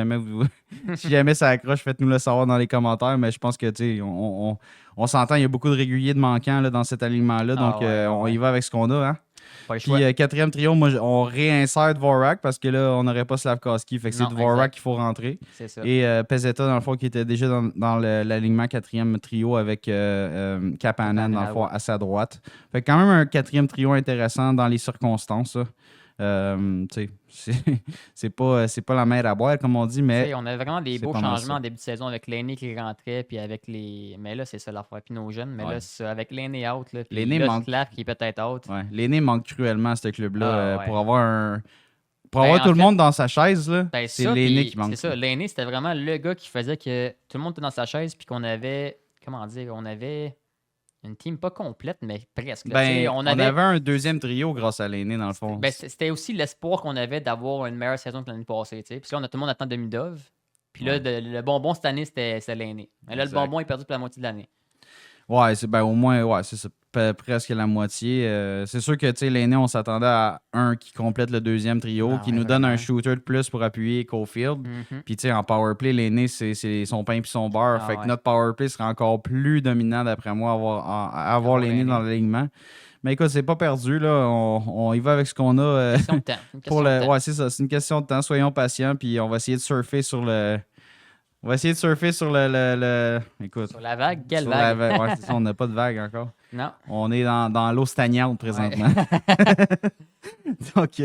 jamais ça accroche, faites-nous le savoir dans les commentaires. Mais je pense que on s'entend, il y a beaucoup de réguliers de manquants là, dans cet alignement-là. Donc, on y va avec ce qu'on a. Hein? Puis quatrième trio, moi, on réinsère Dvorak parce que là, on n'aurait pas Slavkovski. Fait que c'est Dvorak qu'il faut rentrer. C'est ça. Et Pezzetta, dans le fond, qui était déjà dans l'alignement quatrième trio avec Kapanen, dans le fond, à sa droite. Fait que quand même un quatrième trio intéressant dans les circonstances. C'est pas la mer à boire, comme on dit, mais... On a vraiment des beaux changements en début de saison avec l'aîné qui rentrait, puis avec les... Mais là, c'est ça l'affaire. Puis nos jeunes, mais là, c'est ça, avec l'aîné out, là, puis Slav qui est peut-être out. Ouais. L'aîné manque cruellement à ce club-là pour avoir Ben, tout le monde dans sa chaise, là, ben, c'est l'aîné qui manque. C'est ça, l'aîné, c'était vraiment le gars qui faisait que tout le monde était dans sa chaise, puis qu'on avait... Comment dire? On avait... Une team pas complète, mais presque. Ben, on avait un deuxième trio grâce à l'aîné, dans le fond. Ben, c'était aussi l'espoir qu'on avait d'avoir une meilleure saison que l'année passée. Puis là, tout le monde attend Demidov. Puis là, le bonbon cette année, c'était l'aîné. Mais là, le bonbon est perdu pour la moitié de l'année. Ouais, au moins, c'est ça, presque la moitié. C'est sûr que l'aîné, on s'attendait à un qui complète le deuxième trio, qui nous donne un shooter de plus pour appuyer Caulfield. Puis en powerplay, l'aîné, c'est son pain puis son beurre. Fait que notre powerplay serait encore plus dominant, d'après moi, avoir l'aîné dans l'alignement. Mais écoute, c'est pas perdu, là. On y va avec ce qu'on a. Question de temps. Ouais, c'est ça. C'est une question de temps. Soyons patients, puis on va essayer de surfer sur le... On va essayer de surfer sur Écoute. Sur la vague? Quelle vague? Ouais, c'est ça, on n'a pas de vague encore. Non. On est dans l'eau stagnante présentement. Donc,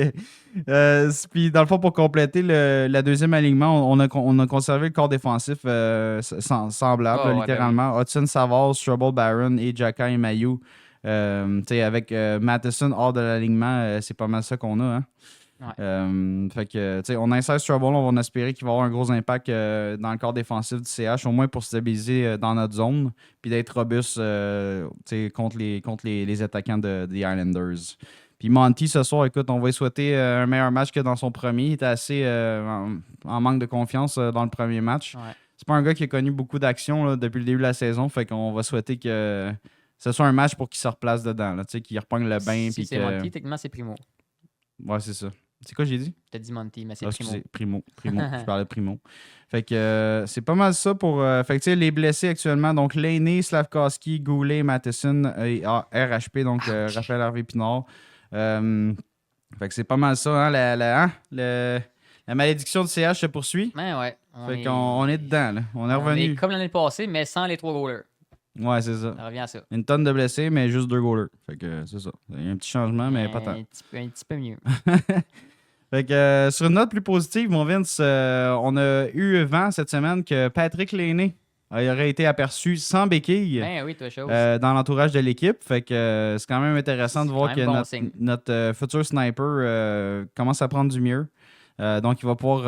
puis dans le fond, pour compléter le deuxième alignement, on a conservé le corps défensif semblable, littéralement. Hudson Savard, Trouble Barron et Jaka et Mayu. Avec Matheson hors de l'alignement, c'est pas mal ça qu'on a. Hein? Ouais. Fait que, on insère Trouble, on va espérer qu'il va avoir un gros impact dans le corps défensif du CH, au moins pour stabiliser dans notre zone, puis d'être robuste contre les attaquants des Islanders. Puis Monty, ce soir, écoute, on va lui souhaiter un meilleur match que dans son premier. Il était assez en manque de confiance dans le premier match. Ouais. C'est pas un gars qui a connu beaucoup d'actions depuis le début de la saison, fait qu'on va souhaiter que ce soit un match pour qu'il se replace dedans, qu'il reprenne le bain. Si c'est Monty, techniquement, c'est Primo. Ouais, c'est ça. C'est quoi j'ai dit? T'as dit Monty, mais c'est Primo. Je parlais de Primo. Fait que c'est pas mal ça pour... fait que les blessés actuellement, donc l'aîné, Slavkovski, Goulet, Matheson et RHP, donc Raphaël Harvey Pinard. Fait que c'est pas mal ça, hein? La malédiction du CH se poursuit. Ben ouais. Fait qu'on est dedans, là. On est revenu. On est comme l'année passée, mais sans les 3 goalers. Ouais, c'est ça. Ça revient à ça. Une tonne de blessés, mais juste 2 goalers. Fait que c'est ça. Il y a un petit changement, mais pas tant. Un petit peu mieux. Fait que sur une note plus positive, mon Vince, on a eu vent cette semaine que Patrick Laine aurait été aperçu sans béquille dans l'entourage de l'équipe. Fait que c'est quand même intéressant de voir que notre futur sniper commence à prendre du mieux. Donc, il va pouvoir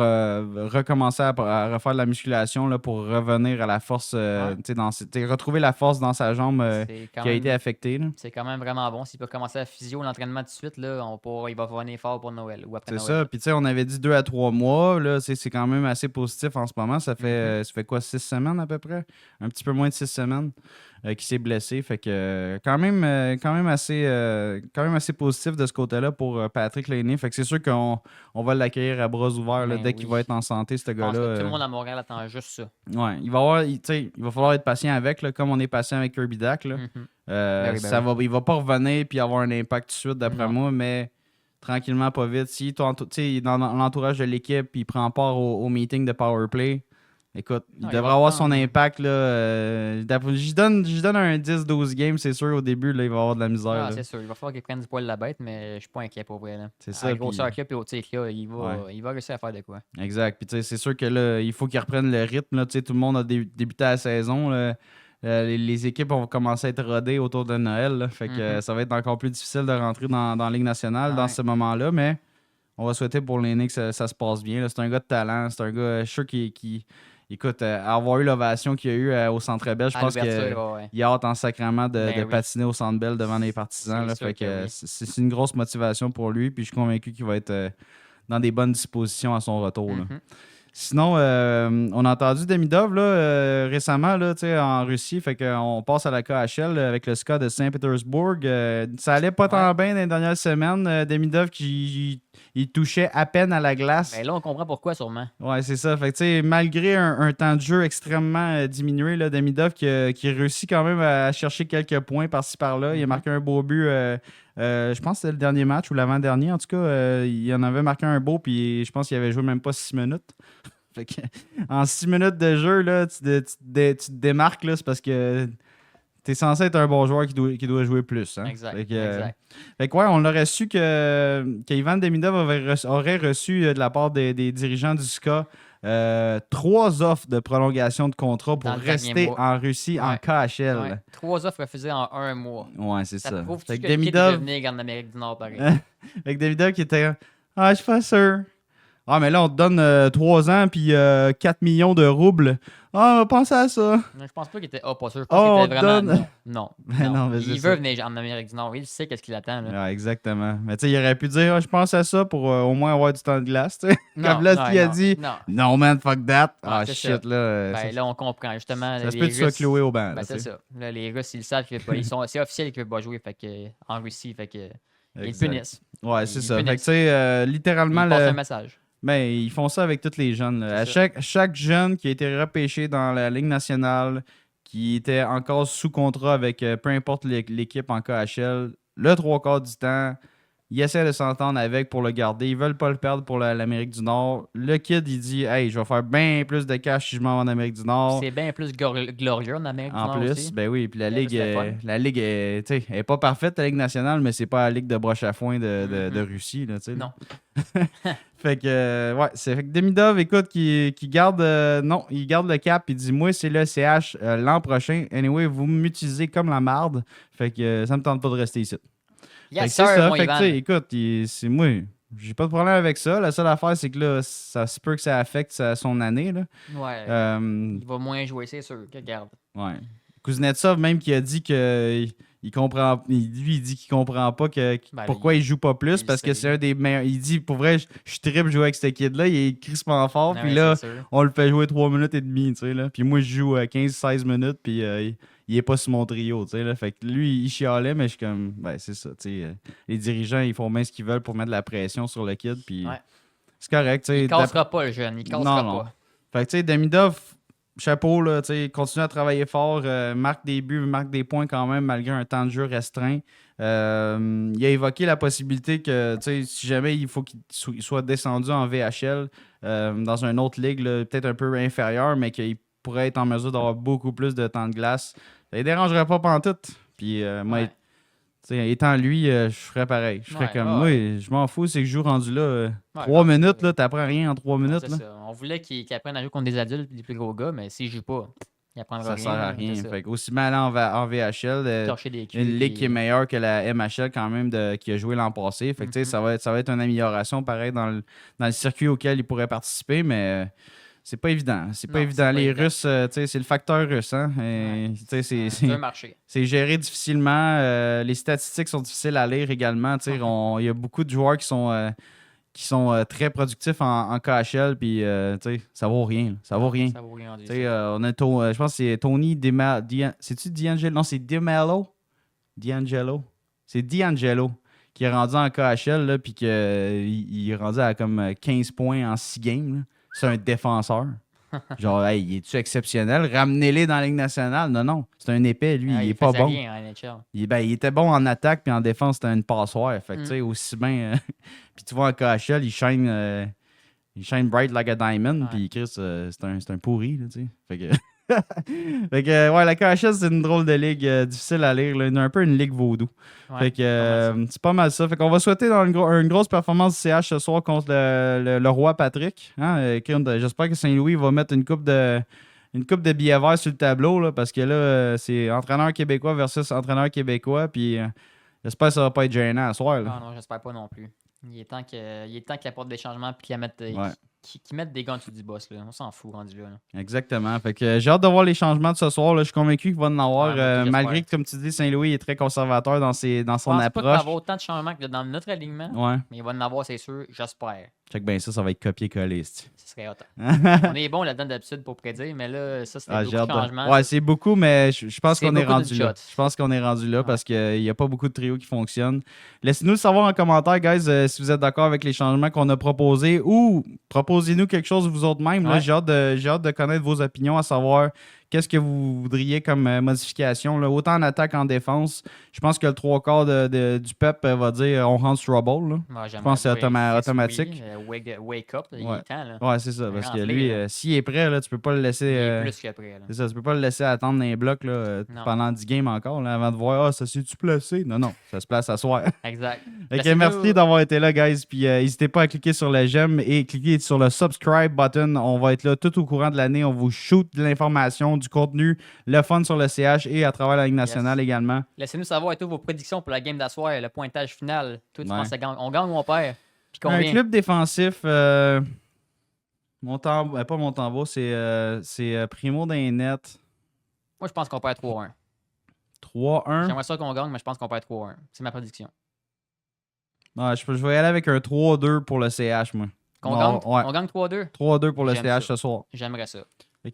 recommencer à refaire de la musculation là, pour revenir à la force, retrouver la force dans sa jambe qui a été affectée. Là. C'est quand même vraiment bon. S'il peut commencer à physio l'entraînement tout de suite, là, il va revenir fort pour Noël ou après Noël. C'est ça. Puis, on avait dit 2 à 3 mois. Là, c'est quand même assez positif en ce moment. Ça fait, ça fait quoi, 6 semaines à peu près? Un petit peu moins de 6 semaines. Qui s'est blessé. Fait que quand même assez positif de ce côté-là pour Patrick Laine. Fait que c'est sûr qu'on va l'accueillir à bras ouverts dès qu'il va être en santé, ce gars-là. Tout le monde à Montréal attend juste ça. Ouais, il va falloir être patient avec, là, comme on est patient avec Kirby Dach. Là. Il va pas revenir et avoir un impact tout de suite, d'après moi, mais tranquillement, pas vite. Si il est dans l'entourage de l'équipe et il prend part au meeting de Powerplay, écoute, il devrait avoir son impact. Je donne un 10-12 games, c'est sûr, au début, là, il va avoir de la misère. C'est sûr, il va falloir qu'il prenne du poil la bête, mais je suis pas inquiet pour vrai. Là. C'est ça. Avec grosseur qu'il y a et au tir qu'il y a, il va réussir à faire de quoi. Exact. Puis c'est sûr que là, il faut qu'il reprenne le rythme. Là, tout le monde a débuté la saison. Là. Les équipes vont commencer à être rodées autour de Noël. Là. Fait que ça va être encore plus difficile de rentrer dans la Ligue nationale dans ce moment-là, mais on va souhaiter pour l'aîné que ça se passe bien. Là. C'est un gars de talent. C'est un gars, je suis sûr écoute, avoir eu l'ovation qu'il y a eu au Centre Bell, je À pense l'ouverture, qu'il a hâte en sacrement de Ben oui. patiner au Centre Bell devant les partisans. C'est Là, sûr fait que que oui. c'est une grosse motivation pour lui. Puis je suis convaincu qu'il va être dans des bonnes dispositions à son retour. Là. Mhm. Sinon, on a entendu Demidov là, récemment là, en Russie. Fait qu'on passe à la KHL avec le SKA de Saint-Pétersbourg. Ça allait pas tant bien dans les dernières semaines. Demidov qui il touchait à peine à la glace. Ben là, on comprend pourquoi, sûrement. Ouais, c'est ça. Fait que, malgré un temps de jeu extrêmement diminué, là, Demidov qui réussit quand même à chercher quelques points par-ci par-là. Il a marqué un beau but. Je pense que c'était le dernier match ou l'avant-dernier. En tout cas, il en avait marqué un beau, puis je pense qu'il avait joué même pas 6 minutes. Fait que, en 6 minutes de jeu, là, tu te démarques, là, c'est parce que tu es censé être un bon joueur qui doit jouer plus. Hein? Exact. Fait que, ouais, on aurait su qu'Ivan Demidov aurait reçu de la part des dirigeants du SKA 3 offres de prolongation de contrat pour Dans le dernier rester mois. en Russie en KHL. Ouais. 3 offres refusées en 1 mois. Ouais, c'est ça. Ça prouve Fait que que le kid est Demidov, devenu en Amérique du Nord, pareil. avec Demidov qui était ah, je suis pas sûr. Ah, mais là, on te donne 3 ans puis 4 millions de roubles. Ah, pense à ça. Je pense pas qu'il était pas sûr. Je pense Oh, qu'il était vraiment donne. non. Ben non, mais c'est Il ça. veut venir en Amérique du Nord. Il sait qu'est-ce qu'il attend. Là. Ouais, exactement. Mais tu sais, il aurait pu dire, ah, je pense à ça pour au moins avoir du temps de glace. tu sais. Non, Comme là, non, ce qu'il a non, dit, non. non, man, fuck that. Ah, c'est shit, ça. là. Ben, là, on comprend. Justement, ça se les peut que tu sois Russes- cloué au banc. Ben, là, c'est tu sais. ça. Là, les Russes, ils le savent qu'ils peuvent pas. C'est officiel qu'ils peuvent pas jouer en Russie. Fait que, ils Exact. punissent. Ouais, c'est Ils ça. Fait que punissent. tu sais, littéralement, Ils passent un message. ben, ils font ça avec tous les jeunes. Là. À C'est chaque jeune qui a été repêché dans la Ligue nationale, qui était encore sous contrat avec peu importe l'équipe en KHL, le 3/4 du temps, ils essaient de s'entendre avec pour le garder. Ils veulent pas le perdre pour l'Amérique du Nord. Le kid, il dit hey, je vais faire bien plus de cash si je m'en vais en Amérique du Nord. C'est bien plus glorieux en Amérique du En Nord plus, aussi. ben oui, puis Il y a plus de fun. la ligue est, tu sais, elle est pas parfaite, la Ligue nationale, mais c'est pas la Ligue de broche à foin de Russie. Là, tu sais. Non. Fait que, ouais, c'est fait que Demidov, écoute, qui garde, non, il garde le cap, il dit, moi, c'est le CH l'an prochain. Anyway, vous m'utilisez comme la marde. Fait que ça me tente pas de rester ici. Fait que Yes, c'est sir, ça. mon Fait que, Ivan. tu sais, écoute, c'est moi. J'ai pas de problème avec ça. La seule affaire, c'est que là, ça se peut que ça affecte son année. Là. Ouais. Il Il va moins jouer, c'est sûr. Regarde. Ouais. Kuznetsov, même qui a dit que il comprend. Lui, il dit qu'il comprend pas pourquoi il joue pas plus. il parce que sait. c'est un des meilleurs. Il dit, pour vrai, je trippe jouer avec ce kid-là. Il est crispement fort. Ah Puis ouais, là, c'est sûr. on le fait jouer 3 minutes et demie. Tu sais, là. Puis moi, je joue 15-16 minutes. Puis il est pas sur mon trio. Tu sais, là. Fait que lui, il chialait, mais je suis comme. Ben, c'est ça. Tu sais, les dirigeants, ils font bien ce qu'ils veulent pour mettre de la pression sur le kid. Puis Ouais. c'est correct. Tu sais, Il cassera pas, le jeune. Il cassera non. pas. Fait que, tu sais, Demidov, chapeau, là, tu sais, continue à travailler fort, marque des buts, marque des points quand même, malgré un temps de jeu restreint. Il a évoqué la possibilité que, tu sais, si jamais il faut qu'il soit descendu en VHL, dans une autre ligue, là, peut-être un peu inférieure, mais qu'il pourrait être en mesure d'avoir beaucoup plus de temps de glace. Ça ne dérangerait pas pantoute. Puis, moi, Ouais. tu sais, étant lui, je ferais pareil. Je ferais Ouais, comme, ouais. moi, je m'en fous, c'est que je joue rendu là. Ouais, 3 ouais. minutes, là, t'apprends rien en 3 minutes, C'est là. ça. On voulait qu'il apprenne à jouer contre des adultes et des plus gros gars, mais s'il joue pas, il apprendra Ça rien. sert à là, rien. c'est ça. Fait aussi mal en VHL, Torcher des culs, une ligue puis- qui est meilleure que la MHL quand même qui a joué l'an passé. Fait que, tu sais, ça va être une amélioration pareil dans le circuit auquel il pourrait participer, mais c'est pas évident. C'est pas Non, évident. c'est pas Les évident. Russes, tu sais, c'est le facteur russe. Hein? Et, Ouais. tu sais, C'est un marché. c'est géré difficilement. Les statistiques sont difficiles à lire également. Tu sais, il y a beaucoup de joueurs qui sont très productifs en KHL, puis tu sais, ça vaut rien. là. Ça vaut rien. Ça vaut rien dire. Tu sais, on a je pense que c'est Tony c'est-tu D'Angelo? Non, c'est DeMello. D'Angelo. C'est D'Angelo qui est rendu en KHL, là, puis qu'il il est rendu à comme 15 points en 6 games. là. C'est un défenseur. Genre, hey, il est-tu exceptionnel? Ramenez-les dans la Ligue nationale. Non. C'est un épais, lui. Ah, il est pas faisait bon. rien en NHL. Il était bon en attaque, puis en défense, c'était une passoire. Fait que, Mm. tu sais, aussi bien. Puis tu vois, en KHL, il shine bright like a diamond. Ouais. Puis Chris, c'est un pourri, là, tu sais. Fait que. Fait que, ouais, la KHL, c'est une drôle de ligue difficile à lire. Là. Un peu une ligue vaudou. Ouais, Fait que, pas mal ça. c'est pas mal ça. Fait qu'on va souhaiter dans une grosse performance du CH ce soir contre le roi Patrick. Hein? J'espère que Saint-Louis va mettre une coupe de billets verts sur le tableau, là, parce que là, c'est entraîneur québécois versus entraîneur québécois. Puis j'espère que ça va pas être gênant à soir. Là. Non, j'espère pas non plus. Il est temps qu'il apporte des changements et qu'il qui mettent des gants en dessous du boss. Là. On s'en fout rendu là. Exactement. Fait que j'ai hâte de voir les changements de ce soir. Là. Je suis convaincu qu'il va en avoir. Ouais, malgré que, comme tu dis, Saint-Louis est très conservateur dans son Je pense pas qu'il va y approche. avoir autant de changements que dans notre alignement. Ouais. Mais il va en avoir, c'est sûr. J'espère. Check bien ça va être copié-collé. Ce serait hot. On est bon là-dedans d'habitude pour prédire, mais là, ça, c'était beaucoup de changements. Ouais, c'est beaucoup, mais je pense qu'on est rendu là. shots. Je pense qu'on est rendu là parce qu'il n'y a pas beaucoup de trios qui fonctionnent. Laissez-nous le savoir en commentaire, guys, si vous êtes d'accord avec les changements qu'on a proposés ou proposez-nous quelque chose vous autres même. Là, j'ai hâte de connaître vos opinions, à savoir qu'est-ce que vous voudriez comme modification. Là. Autant en attaque qu'en défense. Je pense que le 3/4 du peuple va dire on rentre sur Trouble. Là. Ouais, je pense que c'est automatique. Wake up, il est temps. Là. Ouais, c'est ça. Parce que lui, s'il est prêt, là, tu peux pas le laisser. Il est plus que prêt. C'est ça, tu peux pas le laisser attendre dans les blocs là, pendant 10 games encore là, avant de voir ça s'est-tu placé. Non, ça se place à soir. Exact. Merci d'avoir été là, guys. Puis n'hésitez pas à cliquer sur le j'aime et cliquer sur le subscribe button. On va être là tout au courant de l'année. On vous shoot de l'information, du contenu, le fun sur le CH et à travers la Ligue nationale également. Laissez-nous savoir toutes vos prédictions pour la game d'asseoir, le pointage final. Toi, tu penses on gagne ou on perd? Puis combien? Un club défensif, pas Montembeau, c'est Primo d'un net. Moi, je pense qu'on perd 3-1. 3-1. J'aimerais ça qu'on gagne, mais je pense qu'on perd 3-1. C'est ma prédiction. Je vais y aller avec un 3-2 pour le CH, moi. On gagne 3-2? 3-2 pour le CH ce soir. J'aimerais ça.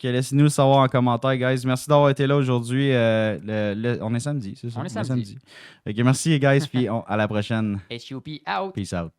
Laissez-nous le savoir en commentaire, guys. Merci d'avoir été là aujourd'hui. On est samedi, c'est ça? On est samedi. Merci, guys, puis à la prochaine. HUP out. Peace out.